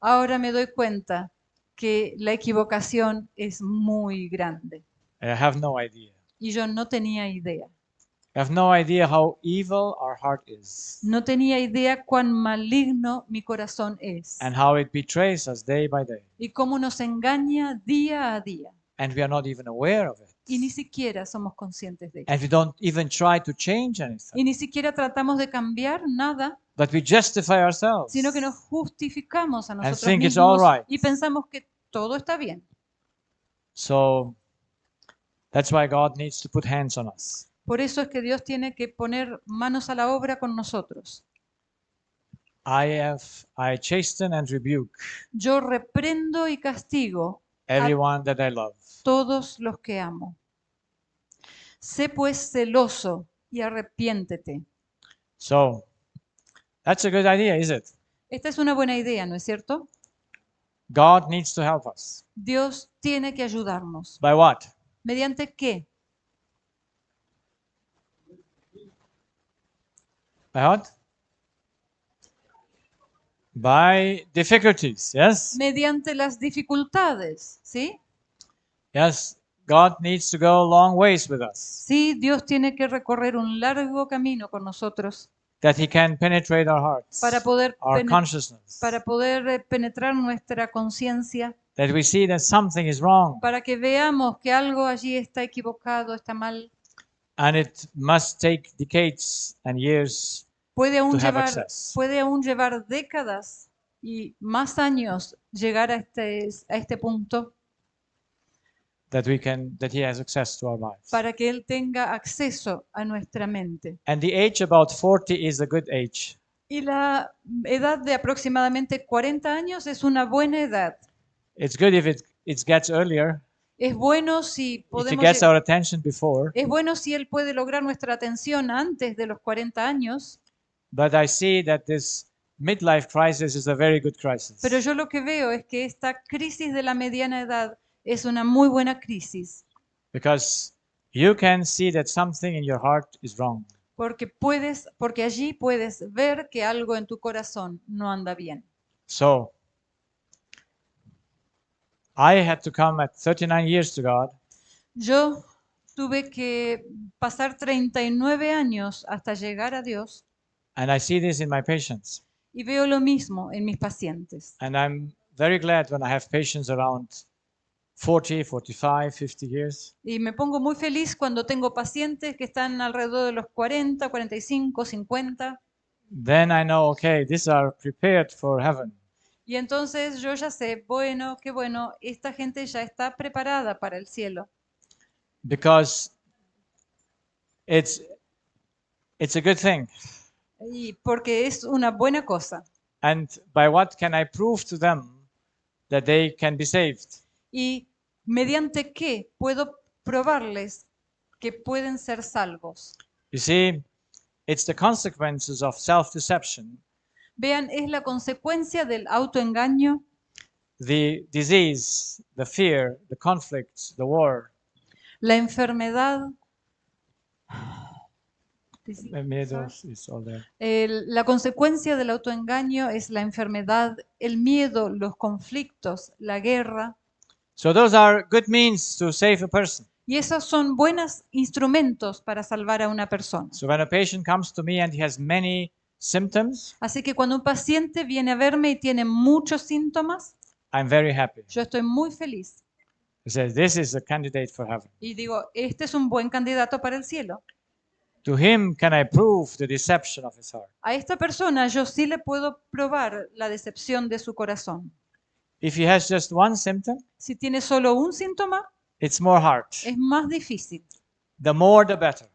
Ahora me doy cuenta que la equivocación es muy grande. I have no idea. Y yo no tenía idea. I have no idea how evil our heart is. No tenía idea cuán maligno mi corazón es. And how it betrays us day by day. Y cómo nos engaña día a día. And we are not even aware of it. Y ni siquiera somos conscientes de ello. And we don't even try to change anything. Y ni siquiera tratamos de cambiar nada. But we justify ourselves. Sino que nos justificamos a nosotros think it's mismos all right. y pensamos que todo está bien. So that's why God needs to put hands on us. Por eso es que Dios tiene que poner manos a la obra con nosotros. I chasten and rebuke Yo reprendo y castigo everyone that I love. Todos los que amo. Sé pues celoso y arrepiéntete. So that's a good idea, is it? Esta es una buena idea, ¿no es cierto? God needs to help us. Dios tiene que ayudarnos. By what? ¿Mediante qué? By what? By difficulties, yes? Mediante las dificultades, ¿sí? Yes, God needs to go long ways with us. Sí, Dios tiene que recorrer un largo camino con nosotros. That He can penetrate our hearts, para poder our consciousness. penetrar nuestra conciencia. That we see that something is wrong. Para que veamos que algo allí está equivocado, está mal. And it must take decades and years puede aún to have access. Puede aún llevar décadas y más años llegar a este punto. that he has access to our minds. para que Él tenga acceso a nuestra mente. And the age about 40 is a good age. Y la edad de aproximadamente 40 años es una buena edad. It's good if it gets earlier. Es bueno si If it podemos gets our attention before. Es bueno si Él puede lograr nuestra atención antes de los 40 años. But I see that this midlife crisis is a very good crisis. Pero yo lo que veo es que esta crisis de la mediana edad es una muy buena crisis. Because you can see that something in your heart is wrong. Porque allí puedes ver que algo en tu corazón no anda bien. So, I had to come at 39 years to God. Yo tuve que pasar 39 años hasta llegar a Dios. And I see this in my patients. Y veo lo mismo en mis pacientes. And I'm very glad when I have patients around 40, 45, 50 years. Y me pongo muy feliz cuando tengo pacientes que están alrededor de los 40, 45, 50. Then I know, okay, these are prepared for heaven. Y entonces yo ya sé, bueno, qué bueno, esta gente ya está preparada para el cielo. Because it's a good thing. Y porque es una buena cosa. And by what can I prove to them that they can be saved? Y mediante qué puedo probarles que pueden ser salvos. You see, it's the consequences of self-deception. Vean, es la consecuencia del autoengaño, The disease, the fear, the conflict, the war. la enfermedad, Is all there. la consecuencia del autoengaño es la enfermedad, el miedo, los conflictos, la guerra. So those are good means to save a person. Y esos son buenos instrumentos para salvar a una persona. So when a patient comes to me and he has many symptoms, Así que cuando un paciente viene a verme y tiene muchos síntomas, I'm very happy. yo estoy muy feliz. He says, this is a candidate for heaven. Y digo, este es un buen candidato para el cielo. To him can I prove the deception of his heart. A esta persona yo sí le puedo probar la decepción de su corazón. If he has just one symptom, Si tiene solo un síntoma, it's more hard. es más difícil. The more, the better.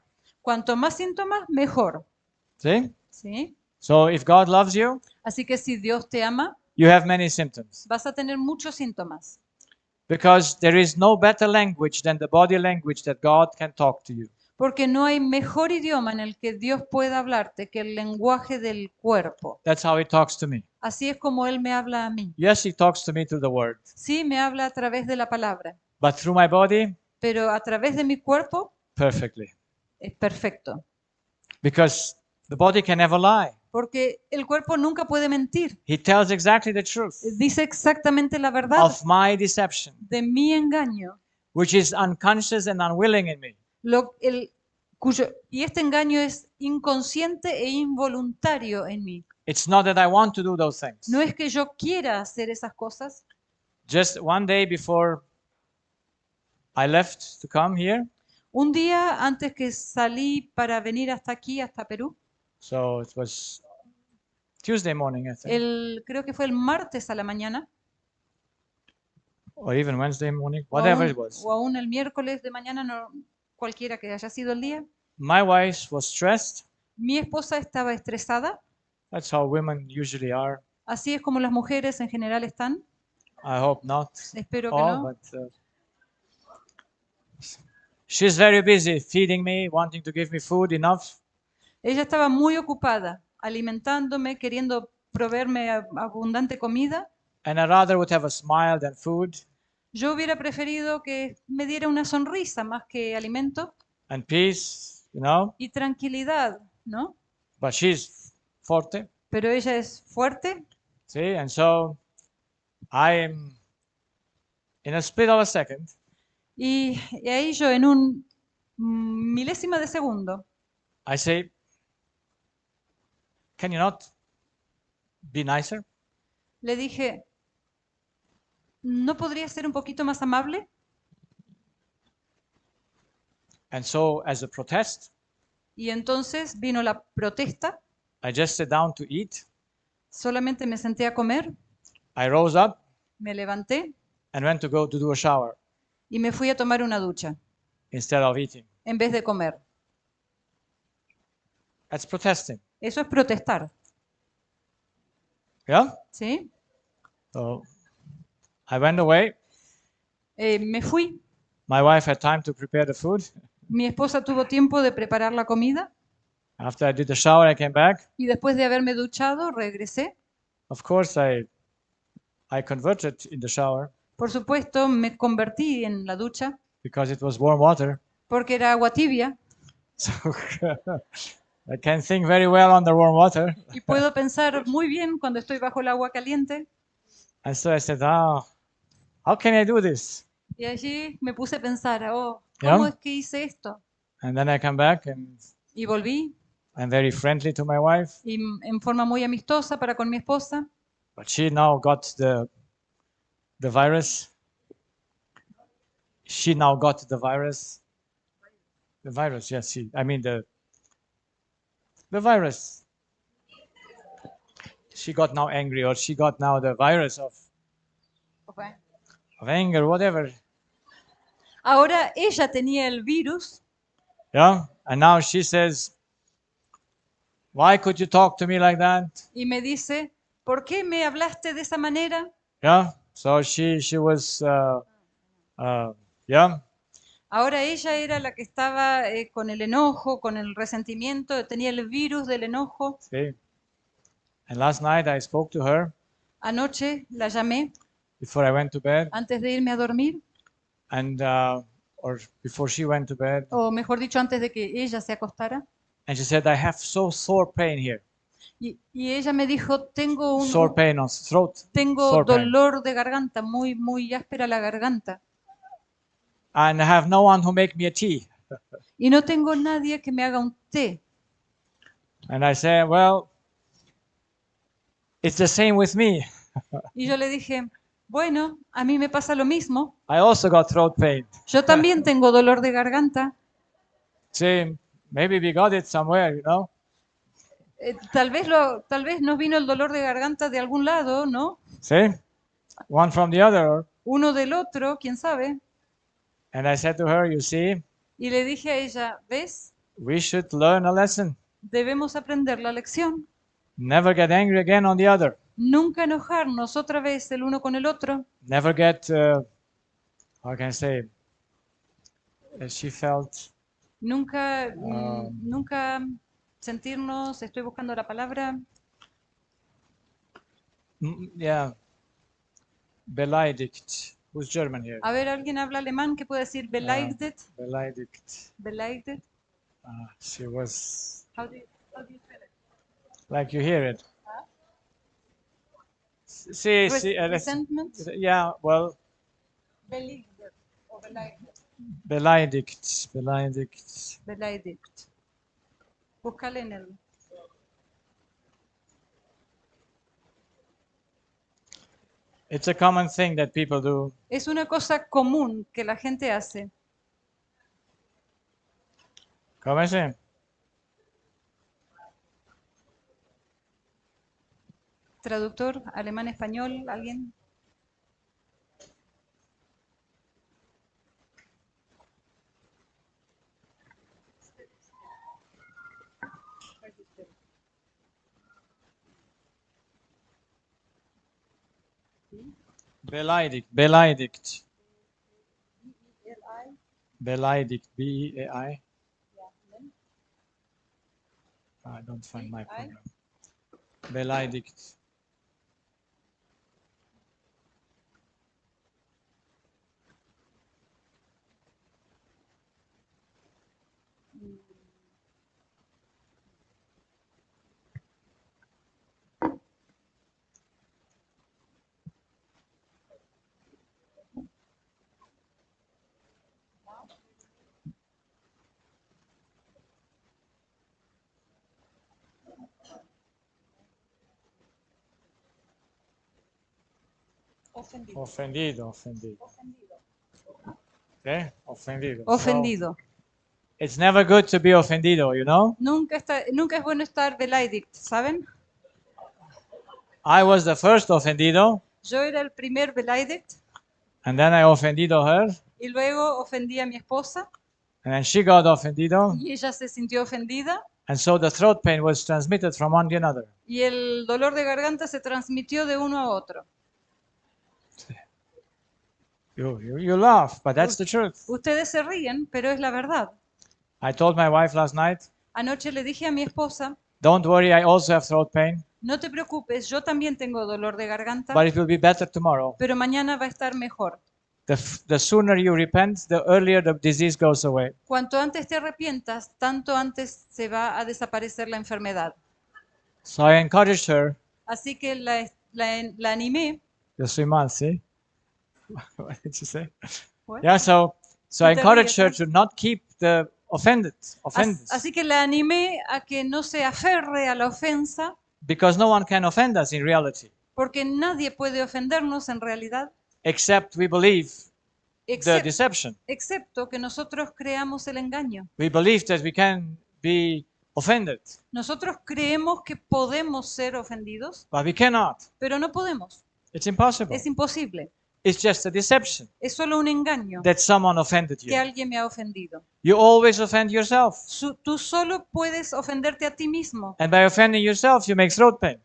Cuanto más síntomas, mejor. See? ¿Sí? So if God loves you, Así que si Dios te ama, you have many symptoms. vas a tener muchos síntomas. Because there is no better language than the body language that God can talk to you. Porque no hay mejor idioma en el que Dios pueda hablarte que el lenguaje del cuerpo. That's how he talks to me. Así es como Él me habla a mí. Yes, he talks to me through the word. Sí, me habla a través de la palabra. But through my body, Pero a través de mi cuerpo perfectly. es perfecto. Because the body can never lie. Porque el cuerpo nunca puede mentir. He tells exactly the truth Dice exactamente la verdad of my deception, de mi engaño. which is unconscious and unwilling in me. Y este engaño es inconsciente e involuntario en mí. It's not that I want to do those things. No es que yo quiera hacer esas cosas. Just one day before I left to come here, Un día antes que salí para venir hasta aquí, hasta Perú, so it was Tuesday morning, I think, creo que fue el martes a la mañana, or even Wednesday morning, whatever it was. o aún el miércoles de mañana, no, cualquiera que haya sido el día, My wife was stressed. mi esposa estaba estresada. That's how women usually are. Así es como las mujeres en general están. I hope not. Espero que all, no. but she's very busy feeding me, wanting to give me food enough. Ella estaba muy ocupada, alimentándome, queriendo proveerme abundante comida. And I rather would have a smile than food. Yo hubiera preferido que me diera una sonrisa más que alimento. And peace, you know. Y tranquilidad, ¿no? But she's forte. Pero ella es fuerte. See, and so I am in a split of a second. Y ahí yo en un milésima de segundo. I say, can you not be nicer? Le dije, ¿no podría ser un poquito más amable? And so, as a protest, Y entonces vino la protesta. I just sat down to eat. Solamente me senté a comer. I rose up Me levanté and went to go to do a shower. Y me fui a tomar una ducha instead of eating. en vez de comer. That's protesting. Eso es protestar. Yeah? ¿Sí? So I went away. Me fui. My wife had time to prepare the food. Mi esposa tuvo tiempo de preparar la comida. After I did the shower, I came back. Y después de haberme duchado, regresé. Of course, I converted in the shower. Por supuesto, me convertí en la ducha. Because it was warm water. Porque era agua tibia. So I can think very well under warm water. Y puedo pensar muy bien cuando estoy bajo el agua caliente. And so I said, how can I do this? Y allí me puse a pensar, ¿cómo es que hice esto? And then I come back and Y volví. I'm very friendly to my wife. Y en forma muy amistosa para con mi esposa. But she now got the virus. She now got the virus. The virus, yes. I mean the virus. She got now angry, or she got now the virus of anger, whatever. Ahora ella tenía el virus. Yeah, and now she says, "Why could you talk to me like that?" Y me dice, ¿por qué me hablaste de esa manera? Yeah, so she was, yeah. Ahora ella era la que estaba con el enojo, con el resentimiento, tenía el virus del enojo. Sí. And last night I spoke to her. Anoche la llamé. Before I went to bed. Antes de irme a dormir. And or before she went to bed. O mejor dicho, antes de que ella se acostara. And she said, I have so sore pain here. Y ella me dijo, tengo un sore pain on throat. Tengo dolor de garganta, muy áspera la garganta. And I have no one who make me a tea. Y no tengo nadie que me haga un té. And I said, well, it's the same with me. Y yo le dije, bueno, a mí me pasa lo mismo. I also got throat pain. Yo también tengo dolor de garganta. Sí, maybe we got it somewhere, you know. Tal vez nos vino el dolor de garganta de algún lado, ¿no? Sí, one from the other. Uno del otro, quién sabe. And I said to her, you see. Y le dije a ella, ¿ves? We should learn a lesson. Debemos aprender la lección. Never get angry again on the other. Nunca enojarnos otra vez el uno con el otro. Never get, how can I say, she felt. Nunca sentirnos, estoy buscando la palabra. Yeah. Beleidigt. Who's German here? A ver, ¿alguien habla alemán que puede decir beleidigt? Beleidigt. Beleidigt. She was. How do you spell it? Like you hear it. Sí, resentment? Yeah, well. Beleidigt o beleidigt. Beleidigt. Beleidigt. Beleidigt. Búscale en el. It's a common thing that people do. Es una cosa común que la gente hace. ¿Cómo es? Traductor, alemán-español, ¿alguien? Beleidigt. Beleidigt. Beleidigt. B-E-A-I. I don't find my program. Beleidigt. Ofendido. ¿Eh? Ofendido. Ofendido. So, it's never good to be ofendido, you know? Nunca es bueno estar beleidigt, ¿saben? I was the first ofendido. Yo era el primer beleidigt. And then I ofendido her. Y luego ofendí a mi esposa. And then she got ofendido. Y ella se sintió ofendida. And so the throat pain was transmitted from one to another. Y el dolor de garganta se transmitió de uno a otro. You laugh, but that's the truth. Ustedes se ríen, pero es la verdad. I told my wife last night, Anoche le dije a mi esposa, don't worry, I also have throat pain, no te preocupes, yo también tengo dolor de garganta, but it will be better tomorrow. pero mañana va a estar mejor. The sooner you repent, the earlier the disease goes away. Cuanto antes te arrepientas, tanto antes se va a desaparecer la enfermedad. So I encouraged her. Así que la animé. Yo soy mal, ¿sí? What did you say? What? Yeah, so I encouraged her to not keep the offenders. Así que la animé a que no se aferre a la ofensa. Because no one can offend us in reality. Porque nadie puede ofendernos en realidad. Except we believe the deception. Excepto que nosotros creamos el engaño. We believe that we can be offended. Nosotros creemos que podemos ser ofendidos. But we cannot. Pero no podemos. It's impossible. Es imposible. It's just a deception. Es solo un engaño. That someone offended you. Que alguien me ha ofendido. You always offend yourself. Tú solo puedes ofenderte a ti mismo. And by offending yourself, you make throat pain.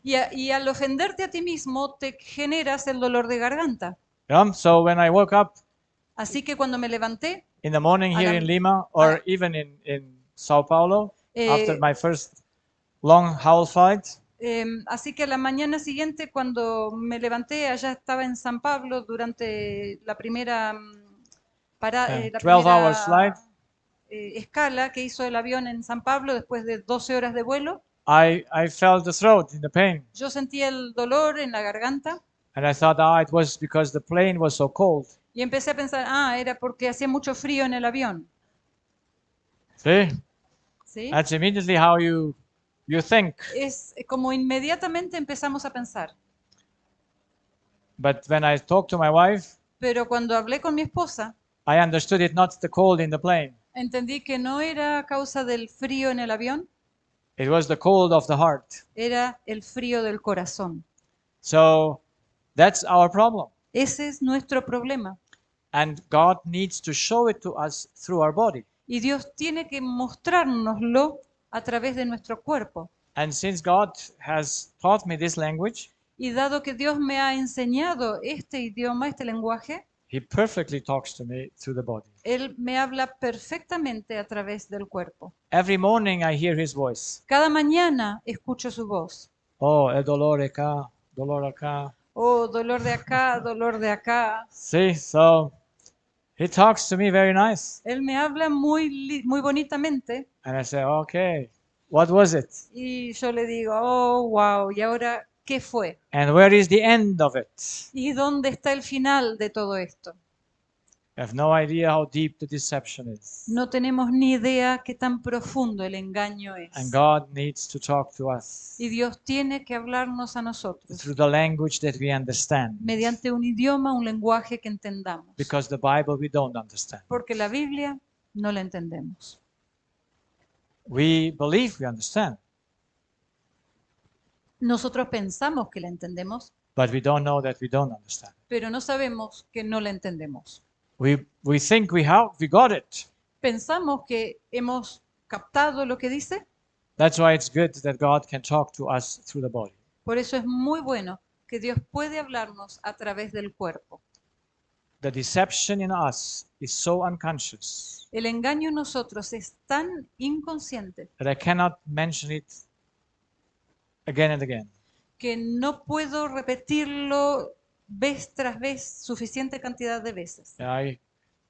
Y al ofenderte a ti mismo, te generas el dolor de garganta. So when I woke up, así que cuando me levanté, in the morning here in Lima, or even in Sao Paulo, after my first long haul flight, así que a la mañana siguiente, cuando me levanté, allá estaba en San Pablo durante la primera escala que hizo el avión en San Pablo después de 12 horas de vuelo. I felt the throat in the pain. Yo sentía el dolor en la garganta. And I thought, it was because the plane was so cold. Y empecé a pensar, era porque hacía mucho frío en el avión. See? ¿Sí? That's immediately how you think. Es como inmediatamente empezamos a pensar. But when I talked to my wife, pero cuando hablé con mi esposa, I understood it not the cold in the plane. Entendí que no era a causa del frío en el avión. It was the cold of the heart. Era el frío del corazón. So that's our problem. Ese es nuestro problema. And God needs to show it to us through our body. Y Dios tiene que mostrárnoslo a través de nuestro cuerpo. And since God has taught me this language, y dado que Dios me ha enseñado este idioma, este lenguaje, He perfectly talks to me through the body. Él me habla perfectamente a través del cuerpo. Every morning I hear His voice. Cada mañana escucho su voz. Oh, el dolor acá, dolor acá. Oh, dolor de acá, dolor de acá. See, so He talks to me very nice. Él me habla muy bonitamente. And I say, okay, what was it? Y yo le digo, oh, wow, ¿y ahora qué fue? And where is the end of it? ¿Y dónde está el final de todo esto? I have no idea how deep the deception is. No tenemos ni idea qué tan profundo el engaño es. And God needs to talk to us. Y Dios tiene que hablarnos a nosotros. Through the language that we understand. Mediante un idioma, un lenguaje que entendamos. Because the Bible we don't understand. Porque la Biblia no la entendemos. We believe we understand. Nosotros pensamos que la entendemos. But we don't know that we don't understand. Pero no sabemos que no la entendemos. We think we got it. Pensamos que hemos captado lo que dice. That's why it's good that God can talk to us through the body. Por eso es muy bueno que Dios puede hablarnos a través del cuerpo. The deception in us is so unconscious. El engaño en nosotros es tan inconsciente. That I cannot mention it again and again. Que no puedo repetirlo vez tras vez suficiente cantidad de veces. I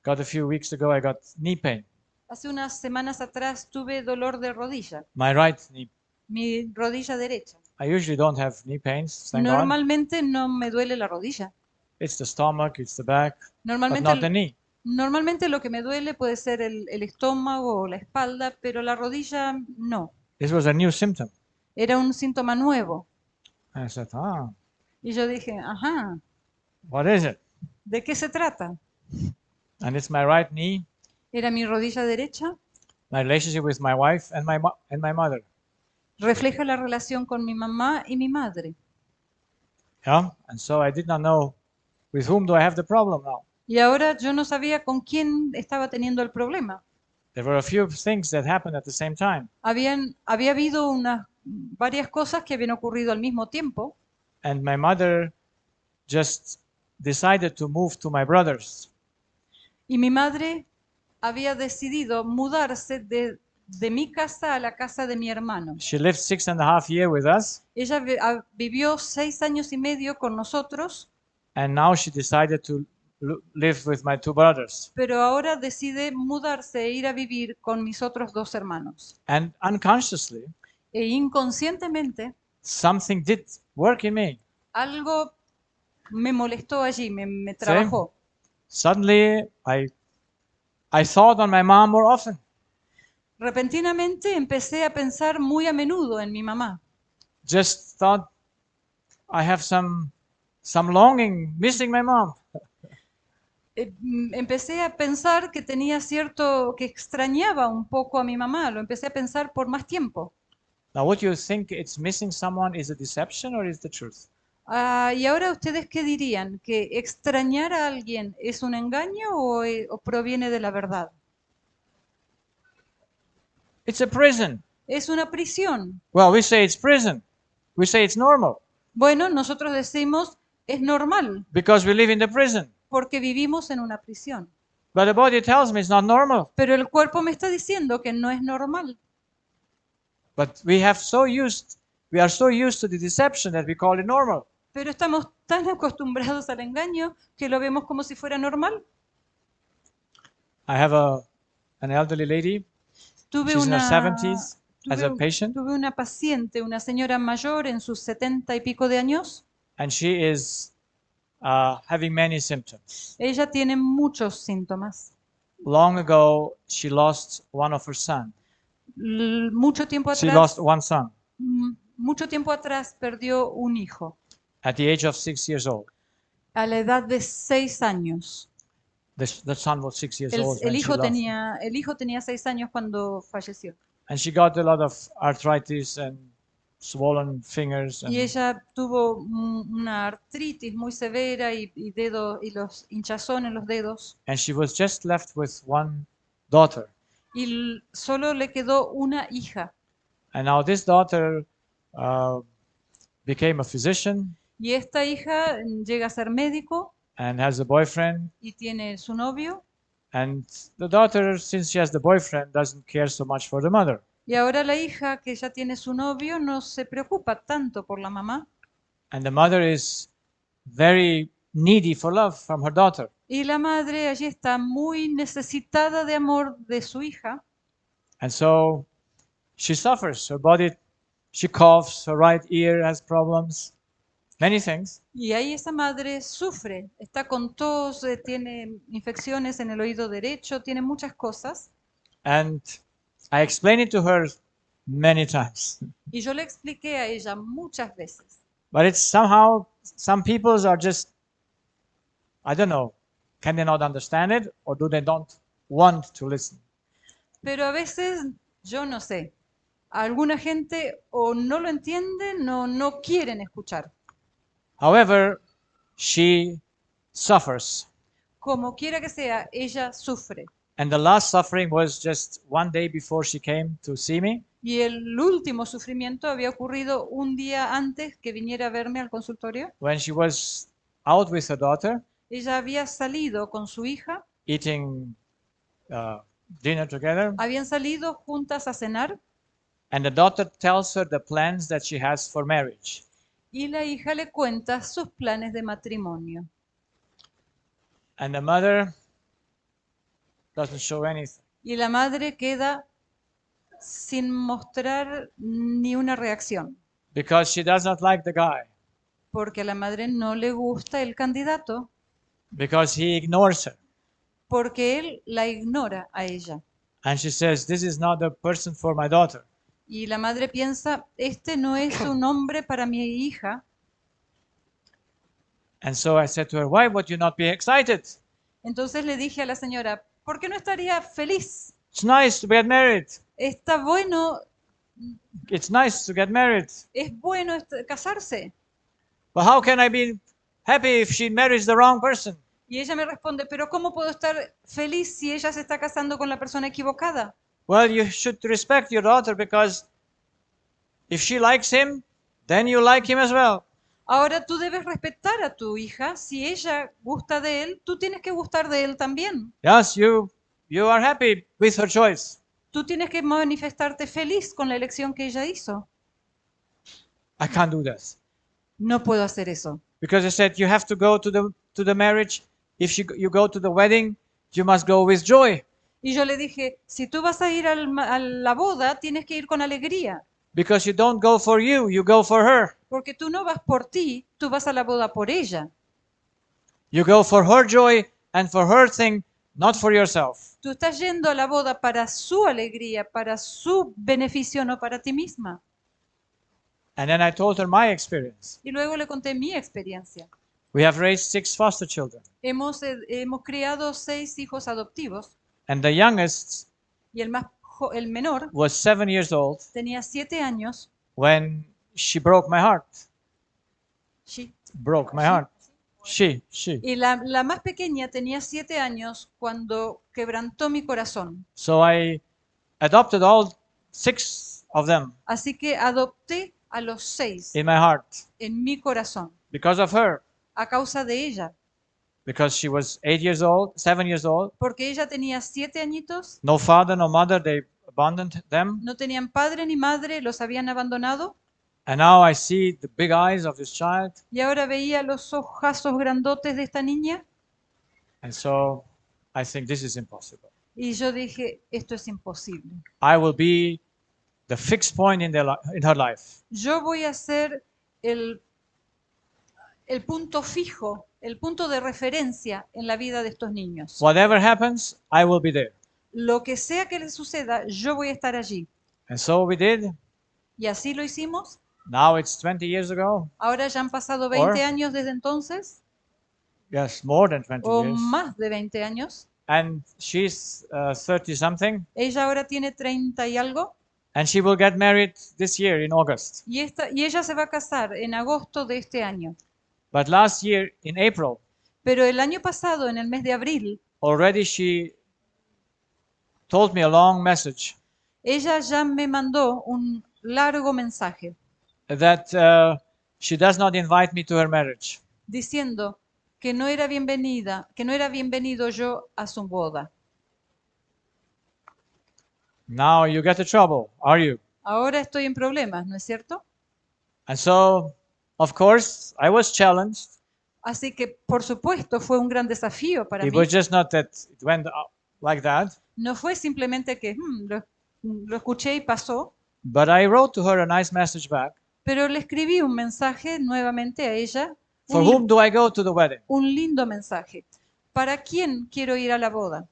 got a few weeks ago I got knee pain. Hace unas semanas atrás tuve dolor de rodilla. My right knee. Mi rodilla derecha. I usually don't have knee pains, thank Normalmente no me duele la rodilla. It's the stomach, it's the back, Normalmente, but not the knee. Normalmente lo que me duele puede ser el estómago o la espalda, pero la rodilla no. This was a new symptom. Era un síntoma nuevo. And I said, Y yo dije, ajá. What is it? ¿De qué se trata? And it's my right knee. Era mi rodilla derecha. My relationship with my wife and my mother. Refleja la relación con mi mamá y mi madre. Yeah, and so I did not know with whom do I have the problem now. Y ahora yo no sabía con quién estaba teniendo el problema. There were a few things that happened at the same time. Había habido varias cosas que habían ocurrido al mismo tiempo. And my mother just decided to move to my brother's. Y mi madre había decidido mudarse de mi casa a la casa de mi hermano. She lived 6.5 years with us. Ella vivió 6 años y medio con nosotros. And now she decided to live with my two brothers. Pero ahora decide mudarse e ir a vivir con mis otros 2 hermanos. And unconsciously, E inconscientemente, something did work in me. algo me molestó allí, me trabajó. Suddenly, I thought on my mom more often. Repentinamente empecé a pensar muy a menudo en mi mamá. Just thought I have some longing, missing my mom. Empecé a pensar que que extrañaba un poco a mi mamá. Lo empecé a pensar por más tiempo. Now, would you think it's missing someone is a deception or is the truth? Y ahora ustedes qué dirían, que extrañar a alguien es un engaño o proviene de la verdad. It's a prison. Es una prisión. Well, we say it's prison. We say it's normal. Bueno, nosotros decimos es normal. Because we live in the prison. Porque vivimos en una prisión. But the body tells me it's not normal. Pero el cuerpo me está diciendo que no es normal. But we are so used to the deception that we call it normal. Pero estamos tan acostumbrados al engaño que lo vemos como si fuera normal. I have an elderly lady. She's in her 70s as a patient. Tuve una paciente, una señora mayor en sus 70 y pico de años. And she is having many symptoms. Ella tiene muchos síntomas. Long ago, she lost one of her sons. Mucho tiempo atrás. She lost one son. Mucho tiempo atrás perdió un hijo. At the age of 6 years old. A la edad de 6 años. The son was 6 years old. El hijo tenía 6 años cuando falleció. And she got a lot of arthritis and swollen fingers. Y ella tuvo una artritis muy severa y los hinchazón en los dedos. And she was just left with one daughter. Y solo le quedó una hija. And now this daughter became a physician. Y esta hija llega a ser médico. And has a boyfriend. Y tiene su novio. And the daughter, since she has the boyfriend, doesn't care so much for the mother. Y ahora la hija, que ya tiene su novio, no se preocupa tanto por la mamá. And the mother is very needy for love from her daughter. Y la madre allí está muy necesitada de amor de su hija. And so she suffers. Her body, she coughs, her right ear has problems, many things. Y ahí esa madre sufre, está con tos, tiene infecciones en el oído derecho, tiene muchas cosas. And I explained it to her many times. Y yo le expliqué a ella muchas veces. But it's somehow, some people are just, I don't know, can they not understand it or do they not want to listen? Pero a veces, yo no sé, alguna gente o no lo entiende, no quieren escuchar. However, she suffers. Como quiera que sea, ella sufre. And the last suffering was just one day before she came to see me. Y el último sufrimiento había ocurrido un día antes que viniera a verme al consultorio. When she was out with her daughter. Ella había salido con su hija. Eating dinner together. Habían salido juntas a cenar. And the daughter tells her the plans that she has for marriage. Y la hija le cuenta sus planes de matrimonio. And the mother doesn't show anything. Y la madre queda sin mostrar ni una reacción. Because she does not like the guy. Porque a la madre no le gusta el candidato. Because he ignores her. Porque él la ignora a ella. And she says, this is not the person for my daughter. Y la madre piensa, este no es un hombre para mi hija. And so I said to her, why would you not be excited? Entonces le dije a la señora, ¿por qué no estaría feliz? It's nice to get married. Está bueno. It's nice to get married. Es bueno casarse. But how can I be happy if she marries the wrong person? Y ella me responde, pero ¿cómo puedo estar feliz si ella se está casando con la persona equivocada? Well, you should respect your daughter because if she likes him, then you like him as well. Ahora tú debes respetar a tu hija. Si ella gusta de él, tú tienes que gustar de él también. Yes, you are happy with her choice. Tú tienes que manifestarte feliz con la elección que ella hizo. I can't do this. No puedo hacer eso. Because I said you have to go to the marriage. If you go to the wedding, you must go with joy. Y yo le dije, si tú vas a ir a la boda, tienes que ir con alegría. Because you don't go for you go for her. Porque tú no vas por ti, tú vas a la boda por ella. You go for her joy and for her thing, not for yourself. Tú estás yendo a la boda para su alegría, para su beneficio, no para ti misma. And then I told her my experience. Y luego le conté mi experiencia. We have raised 6 foster children. Hemos criado 6 hijos adoptivos. And the youngest y el menor was 7 years old tenía 7 años when she broke my heart. She. Broke my heart. She. Y la más pequeña tenía 7 años cuando quebrantó mi corazón. So I adopted all 6 of them Así que adopté a los 6 in my heart en mi corazón because of her. a causa de ella. Because she was 8 years old, 7 years old. Porque ella tenía 7 añitos. No father, no mother, they abandoned them. No tenían padre ni madre, los habían abandonado. And now I see the big eyes of this child. Y ahora veía los ojazos grandotes de esta niña. And so I think this is impossible. Y yo dije, esto es imposible. I will be the fixed point in her life. Yo voy a ser el punto fijo, el punto de referencia en la vida de estos niños. Whatever happens, I will be there. Lo que sea que les suceda, yo voy a estar allí. And so we did. Y así lo hicimos. Now it's 20 years ago. Ahora ya han pasado 20 años desde entonces. Yes, more than 20 o years. más de 20 años. And she's 30 something. Ella ahora tiene 30 y algo. And she will get married this year in August. Y ella se va a casar en agosto de este año. But last year in April, pero el año pasado, en el mes de abril, already she told me a long message. Ella ya me mandó un largo mensaje. That she does not invite me to her marriage. Diciendo que no era bienvenido yo a su boda. Now you get the trouble, are you? Ahora estoy en problemas, ¿no es cierto? And so, of course, I was challenged. Así que, por supuesto, fue un gran desafío para mí. It was just not that it went like that. No fue simplemente que lo escuché y pasó. But I wrote to her a nice message back. Pero le escribí un mensaje nuevamente a ella. For whom do I go to the wedding? Un lindo mensaje. ¿Para quién quiero ir a la boda?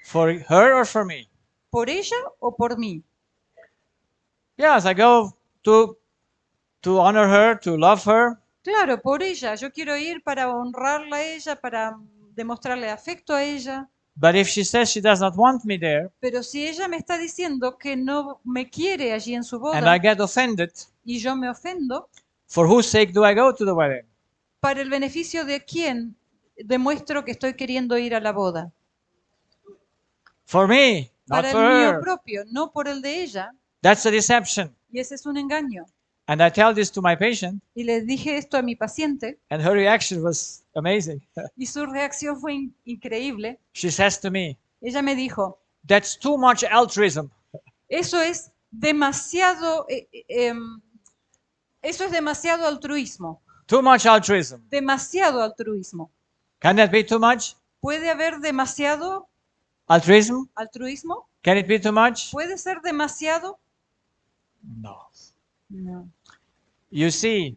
For her or for me? ¿Por ella o por mí? Yes, I go to honor her, to love her. Claro, por ella. Yo quiero ir para honrarla a ella, para demostrarle afecto a ella. But if she says she does not want me there, pero si ella me está diciendo que no me quiere allí en su boda, and I get offended, y yo me ofendo, for whose sake do I go to the wedding? ¿para el beneficio de quién demuestro que estoy queriendo ir a la boda? For me, not para for el mío her. propio, no por el de ella. That's a deception. Y ese es un engaño. And I tell this to my patient. Y le dije esto a mi paciente. And her reaction was amazing. Y su reacción fue increíble. She says to me, ella me dijo, that's too much altruism. Eso es demasiado altruismo. Too much altruism. Demasiado altruismo. Can that be too much? ¿Puede haber demasiado altruism? Can it be too much? ¿Puede ser demasiado? No. No. You see,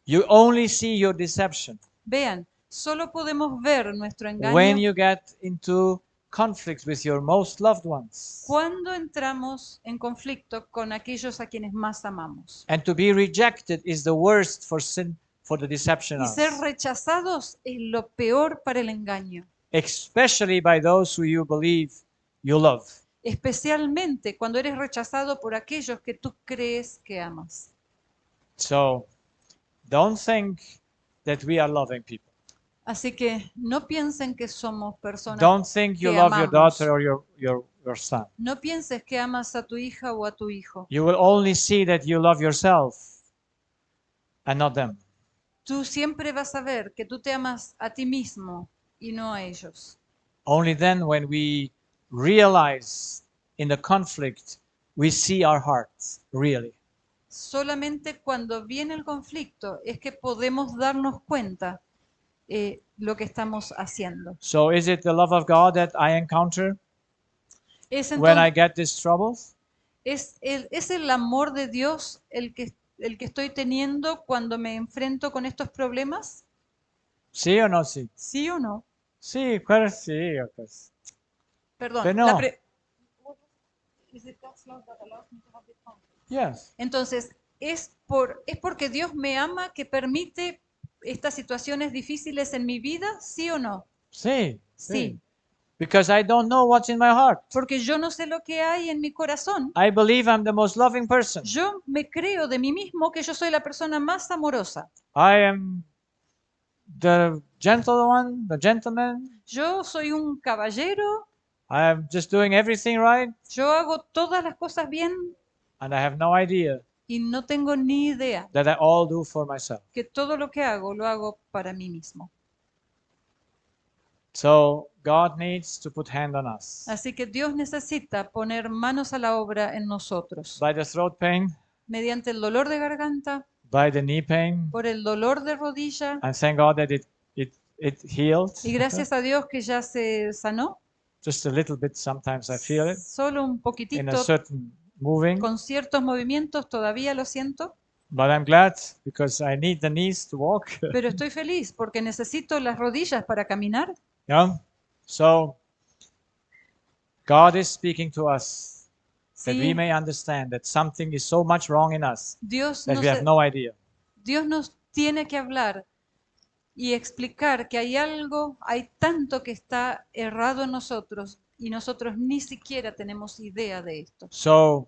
you only see your deception. Vean, solo podemos ver nuestro engaño when you get into conflict with your most loved ones. Cuando entramos en conflicto con aquellos a quienes más amamos. And to be rejected is the worst for sin, for the deception. Y ser rechazados es lo peor para el engaño. Especially by those who you believe you love. Especialmente cuando eres rechazado por aquellos que tú crees que amas. So, don't think that we are loving people. Así que no piensen que somos personas Don't think you que love your amamos. daughter or your son. No pienses que amas a tu hija o a tu hijo. You will only see that you love yourself and not them. Tú siempre vas a ver que tú te amas a ti mismo y no a ellos. Only then, when we realize in the conflict, we see our hearts really. Solamente cuando viene el conflicto es que podemos darnos cuenta lo que estamos haciendo. So is it the love of God that I encounter ¿Es, when I get these troubles? ¿Es el amor de Dios el que estoy teniendo cuando me enfrento con estos problemas? ¿Sí o no sí? ¿Sí o no? Sí, claro, sí. Pues. Perdón. Pero no. Yes. Entonces, ¿es porque Dios me ama que permite estas situaciones difíciles en mi vida? ¿Sí o no? Sí. Sí. Because I don't know what's in my heart. Porque yo no sé lo que hay en mi corazón. I believe I'm the most loving person. Yo me creo de mí mismo que yo soy la persona más amorosa. I am the gentle one, the gentleman. Yo soy un caballero. I am just doing everything right. Yo hago todas las cosas bien. And I have no idea. Y no tengo ni idea. That I all do for myself. Que todo lo que hago lo hago para mí mismo. So God needs to put hand on us. Así que Dios necesita poner manos a la obra en nosotros. By the throat pain. Mediante el dolor de garganta. By the knee pain. Por el dolor de rodilla. And thank God that it healed. Y gracias a Dios que ya se sanó. Just a little bit. Sometimes I feel it. Solo un poquitito. In a certain moving. Con ciertos movimientos todavía lo siento. But I'm glad because I need the knees to walk. Pero estoy feliz porque necesito las rodillas para caminar. Yeah. So God is speaking to us that we may understand that something is so much wrong in us that we have no idea. Dios nos tiene que hablar y explicar que hay tanto que está errado en nosotros y nosotros ni siquiera tenemos idea de esto. So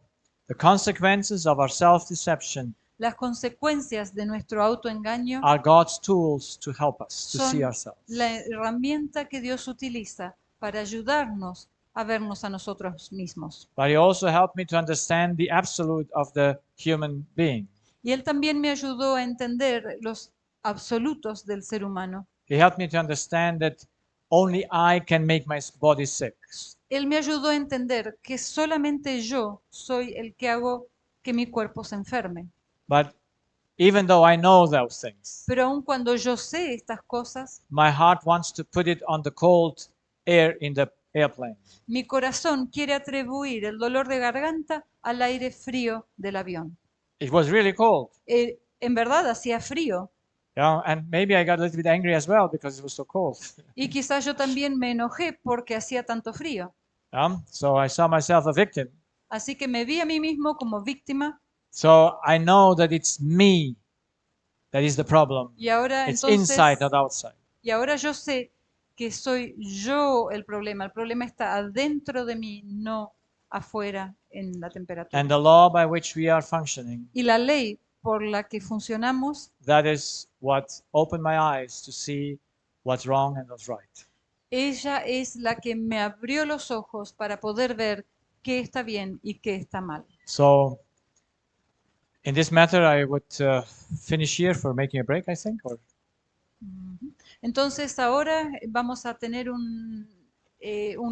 the consequences of our self-deception Las consecuencias de nuestro autoengaño are God's tools to help us to see ourselves. La herramienta que Dios utiliza para ayudarnos a vernos a nosotros mismos. But He also helped me to understand the absolute of the human being. Y él también me ayudó a entender los absolutos del ser humano. He helped me to understand that only I can make my body sick. Él me ayudó a entender que solamente yo soy el que hago que mi cuerpo se enferme. But even though I know those things, pero aun cuando yo sé estas cosas, my heart wants to put it on the cold air in the airplane. Mi corazón quiere atribuir el dolor de garganta al aire frío del avión. It was really cold. En verdad hacía frío. Yeah, and maybe I got a little bit angry as well because it was so cold. Y quizás yo también me enojé porque hacía tanto frío. So I saw myself a victim. Así que me vi a mí mismo como víctima. So I know that it's me that is the problem. Y ahora, it's inside, not outside. Y ahora yo sé que soy yo el problema. El problema está adentro de mí, no afuera en la temperatura. And the law by which we are functioning. Y la ley por la que funcionamos. That is what opened my eyes to see what's wrong and what's right. Ella es la que me abrió los ojos para poder ver qué está bien y qué está mal. So, in this matter, I would finish here for making a break, I think. Or? Entonces ahora vamos a tener un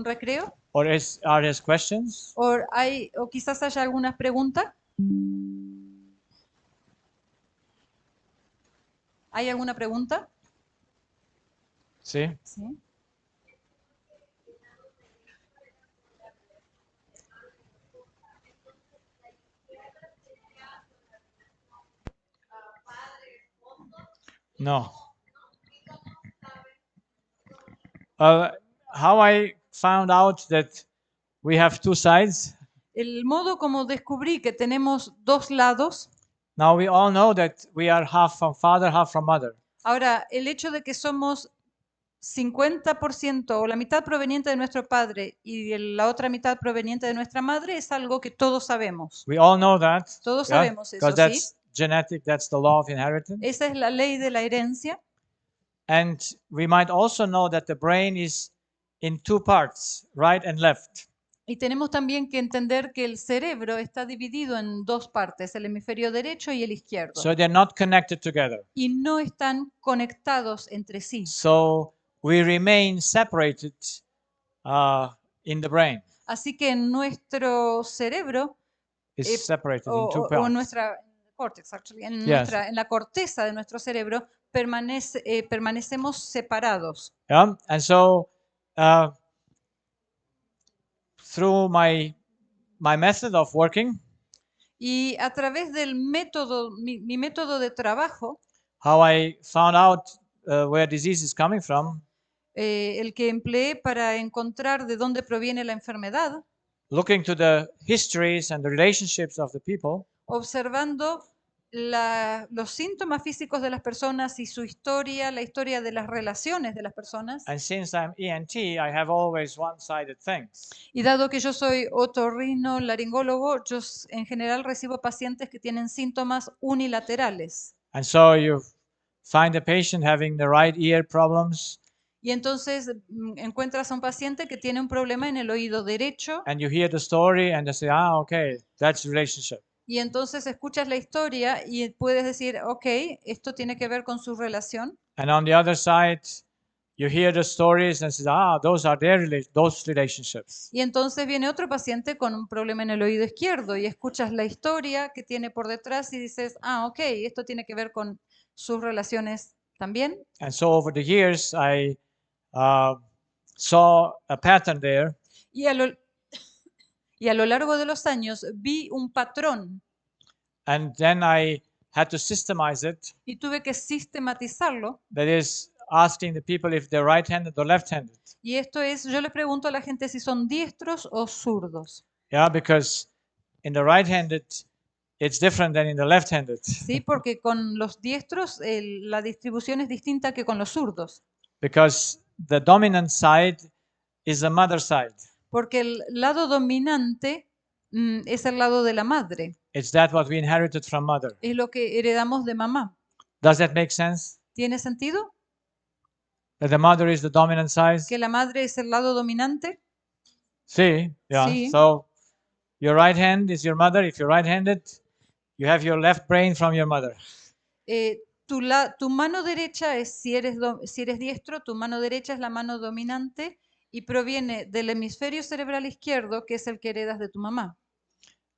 recreo. Are there questions? O quizás haya algunas preguntas. ¿Hay alguna pregunta? Sí. Sí. No. How I found out that we have two sides. El modo como descubrí que tenemos dos lados. Now we all know that we are half from father, half from mother. Ahora, el hecho de que somos 50% o la mitad proveniente de nuestro padre y la otra mitad proveniente de nuestra madre es algo que todos sabemos. We all know that. Todos sabemos eso, that's genetic, that's the law of inheritance. Esa es la ley de la herencia. And we might also know that the brain is in two parts, right and left. Y tenemos también que entender que el cerebro está dividido en dos partes, el hemisferio derecho y el izquierdo. So they're not connected together. Y no están conectados entre sí. So we remain separated in the brain. Así que nuestro cerebro is separated in two parts. o nuestra cortex, actually, en la corteza de nuestro cerebro permanecemos separados. Yeah, and so through my method of working, y a través del método, mi método de trabajo, how I found out where disease is coming from, el que empleé para encontrar de dónde proviene la enfermedad, looking to the histories and the relationships of the people, observando los síntomas físicos de las personas y su historia, la historia de las relaciones de las personas. And since I'm ENT, I have always one-sided things. Y dado que yo soy otorrinolaringólogo, yo en general recibo pacientes que tienen síntomas unilaterales. And so you find the patient having the right ear problems. Y entonces encuentras a un paciente que tiene un problema en el oído derecho. And you hear the story and you say, okay, that's relationship. Y entonces escuchas la historia y puedes decir, okay, esto tiene que ver con su relación. And on the other side, you hear the stories and say, those are those relationships. Y entonces viene otro paciente con un problema en el oído izquierdo y escuchas la historia que tiene por detrás y dices, okay, esto tiene que ver con sus relaciones también. And so over the years, I saw a pattern there. Y a lo largo de los años vi un patrón. And then I had to systemize it. Y tuve que sistematizarlo. That is asking the people if they're right-handed or left-handed. Y esto es, yo le pregunto a la gente si son diestros o zurdos. Yeah, because in the right-handed, it's different than in the left-handed. Sí, porque con los diestros la distribución es distinta que con los zurdos. Because the dominant side is the mother side. Porque el lado dominante es el lado de la madre. It's that what we inherited from mother. Es lo que heredamos de mamá. Does that make sense? ¿Tiene sentido? That the mother is the dominant side? Que la madre es el lado dominante. Sí, yeah. Sí. So your right hand is your mother. If you're right-handed, you have your left brain from your mother. Tu mano derecha es, si eres diestro, tu mano derecha es la mano dominante y proviene del hemisferio cerebral izquierdo, que es el que heredas de tu mamá.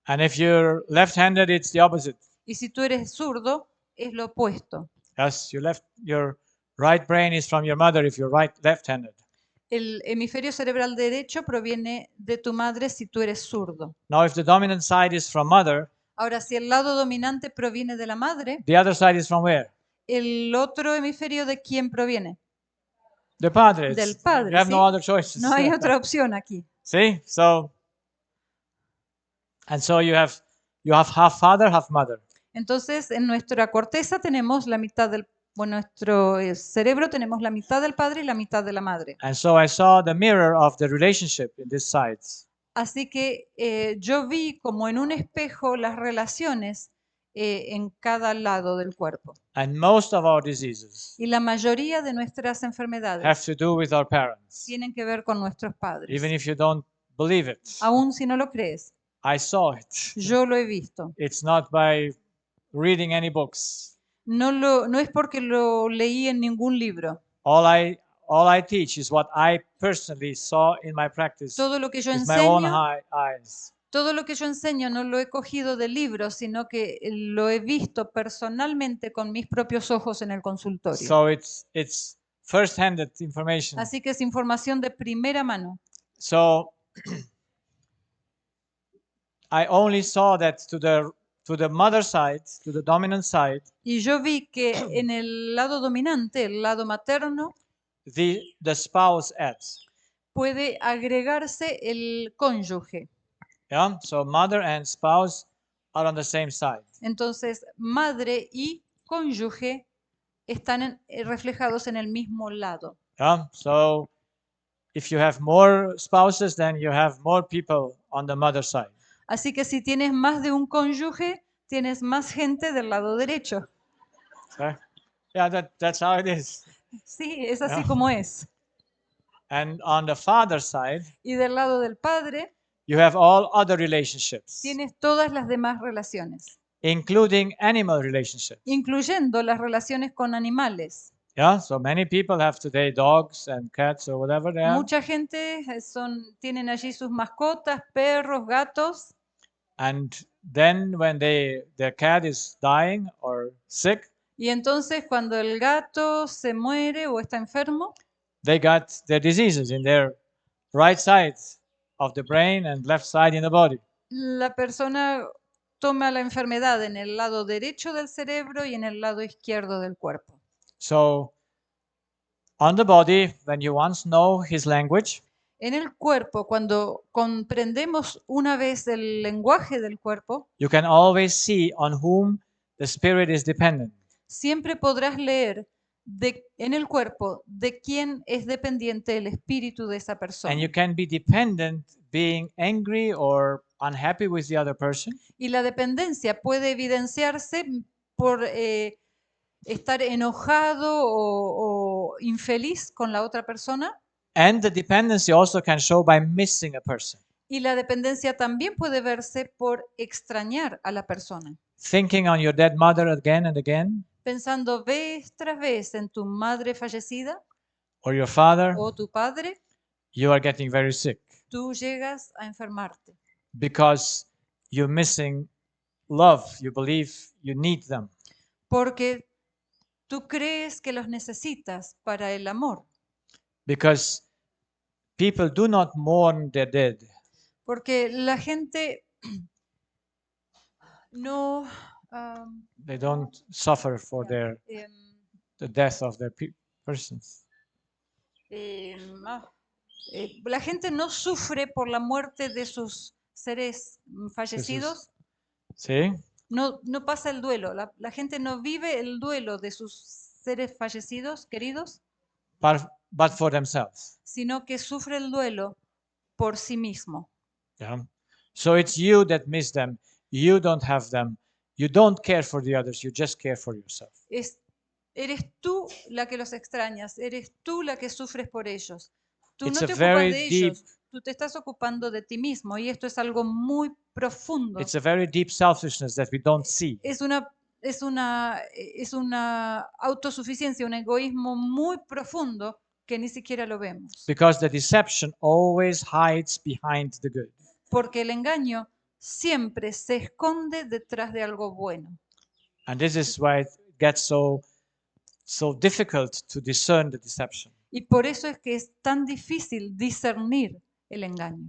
And if you're left-handed, it's the opposite. Y si tú eres zurdo, es lo opuesto. Yes, your right brain is from your mother if you're left-handed. El hemisferio cerebral derecho proviene de tu madre si tú eres zurdo. Now, if the dominant side is from mother, ahora si el lado dominante proviene de la madre, the other side is from where? ¿El otro hemisferio de quién proviene? The padre. Del padre. You have ¿sí? no other choices. No hay otra opción aquí. See, so you have half father, half mother. Entonces, en nuestra corteza tenemos la mitad del nuestro cerebro tenemos la mitad del padre y la mitad de la madre. And so I saw the mirror of the relationship in these sides. Así que yo vi como en un espejo las relaciones en cada lado del cuerpo. And most of our diseases y la mayoría de nuestras enfermedades have to do with our parents. Tienen que ver con nuestros padres. Even if you don't believe it. Aún si no lo crees. I saw it. Yo lo he visto. It's not by reading any books. No es porque lo leí en ningún libro. All I teach is what I personally saw in my practice. Todo lo que yo with my own eyes. Todo lo que yo enseño no lo he cogido de libros, sino que lo he visto personalmente con mis propios ojos en el consultorio. So it's first-handed information. Así que es información de primera mano. So I only saw that to the mother side, to the dominant side. Y yo vi que en el lado dominante, el lado materno, the spouse adds. Puede agregarse el cónyuge. Yeah, so mother and spouse are on the same side. Entonces, madre y cónyuge están reflejados en el mismo lado. Yeah, so if you have more spouses, then you have more people on the mother side. Así que si tienes más de un cónyuge, tienes más gente del lado derecho. Okay. Yeah, that's how it is. Sí, es así Yeah. como es. And on the father side, Y del lado del padre, you have all other relationships, tienes todas las demás relaciones, including animal relationships. incluyendo las relaciones con animales. Yeah, so many people have today dogs and cats or whatever they have. Mucha gente tienen allí sus mascotas, perros, gatos. And then when their cat is dying or sick, Y entonces cuando el gato se muere o está enfermo, they got their diseases in their right side of the brain and left side in the body. la persona toma la enfermedad en el lado derecho del cerebro y en el lado izquierdo del cuerpo. So on the body, when you once know his language, En el cuerpo, cuando comprendemos una vez el lenguaje del cuerpo, you can always see on whom the spirit is dependent. siempre podrás leer en el cuerpo de quién es dependiente el espíritu de esa persona. And you can be dependent being angry or unhappy with the other person. Y la dependencia puede evidenciarse por estar enojado o infeliz con la otra persona. And the dependency also can show by missing a person. Y la dependencia también puede verse por extrañar a la persona. Thinking on your dead mother again and again, Pensando vez tras vez en tu madre fallecida or your father, o tu padre, you are getting very sick tú llegas a enfermarte. because you're missing love. You believe you need them. Porque tú crees que los necesitas para el amor. Because people do not mourn their dead. Porque la gente no They don't suffer for the death of their persons. La gente no sufre por la muerte de sus seres fallecidos. ¿Sí? No pasa el duelo. La gente no vive el duelo de sus seres fallecidos, queridos, But for themselves. sino que sufre el duelo por sí mismo. Yeah. So it's you that miss them. You don't have them. You don't care for the others. You just care for yourself. Eres tú la que los extrañas. Eres tú la que sufres por ellos. Tú It's no a te very ocupas de ellos. Tú te estás ocupando de ti mismo. Y esto es algo muy profundo. It's a very deep selfishness that we don't see. Es una autosuficiencia, un egoísmo muy profundo que ni siquiera lo vemos. Because the deception always hides behind the good. Porque el engaño siempre se esconde detrás de algo bueno. And this is why it gets so difficult to discern the deception. Y por eso es que es tan difícil discernir el engaño.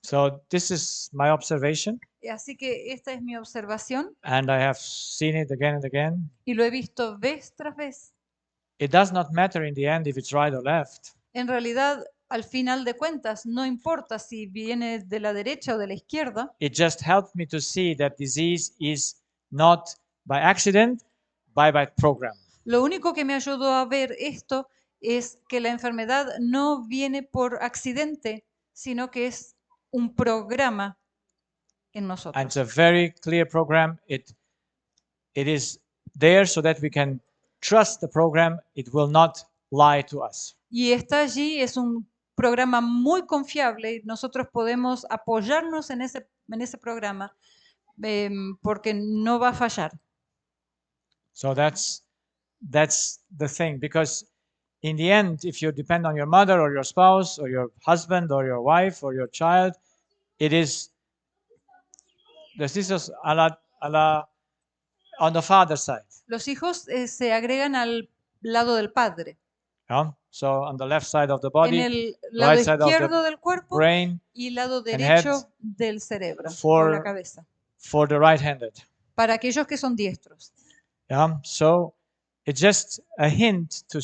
So this is my observation. Así que esta es mi observación. And I have seen it again and again. Y lo he visto vez tras vez. It does not matter in the end if it's right or left. En realidad, al final de cuentas, no importa si viene de la derecha o de la izquierda. It just helped me to see that disease is not by accident, by program. Lo único que me ayudó a ver esto es que la enfermedad no viene por accidente, sino que es un programa en nosotros. And it's a very clear program. It is there so that we can trust the program. It will not lie to us. Y está allí, es un programa muy confiable y nosotros podemos apoyarnos en ese programa porque no va a fallar. So that's the thing, because in the end, if you depend on your mother or your spouse or your husband or your wife or your child, it is los hijos on the father side. Los hijos se agregan al lado del padre. Yeah? So on the left side of the body, en el lado right side izquierdo of the del cuerpo brain, y lado head derecho del cerebro for- o la cabeza. for the right-handed. Para aquellos que son diestros. Yeah? So it's just a hint to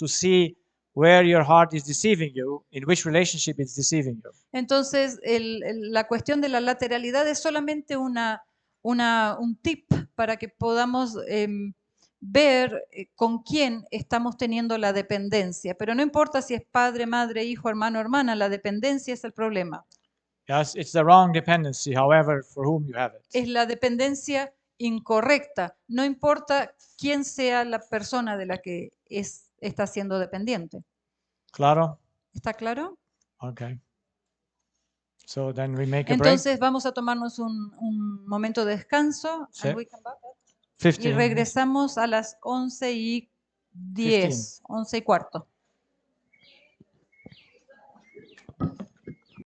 see where your heart is deceiving you, in which relationship it's deceiving you. Entonces, la cuestión de la lateralidad es solamente un tip para que podamos ver con quién estamos teniendo la dependencia. Pero no importa si es padre, madre, hijo, hermano, hermana, la dependencia es el problema. Yes, it's the wrong dependency, however, for whom you have it. Es la dependencia incorrecta. No importa quién sea la persona de la que es está siendo dependiente. Claro? ¿Está claro? Okay. So then we make a Entonces break. vamos a tomarnos un momento de descanso. Sí. And we come back at- 15. y regresamos a las 11:10, 11:15.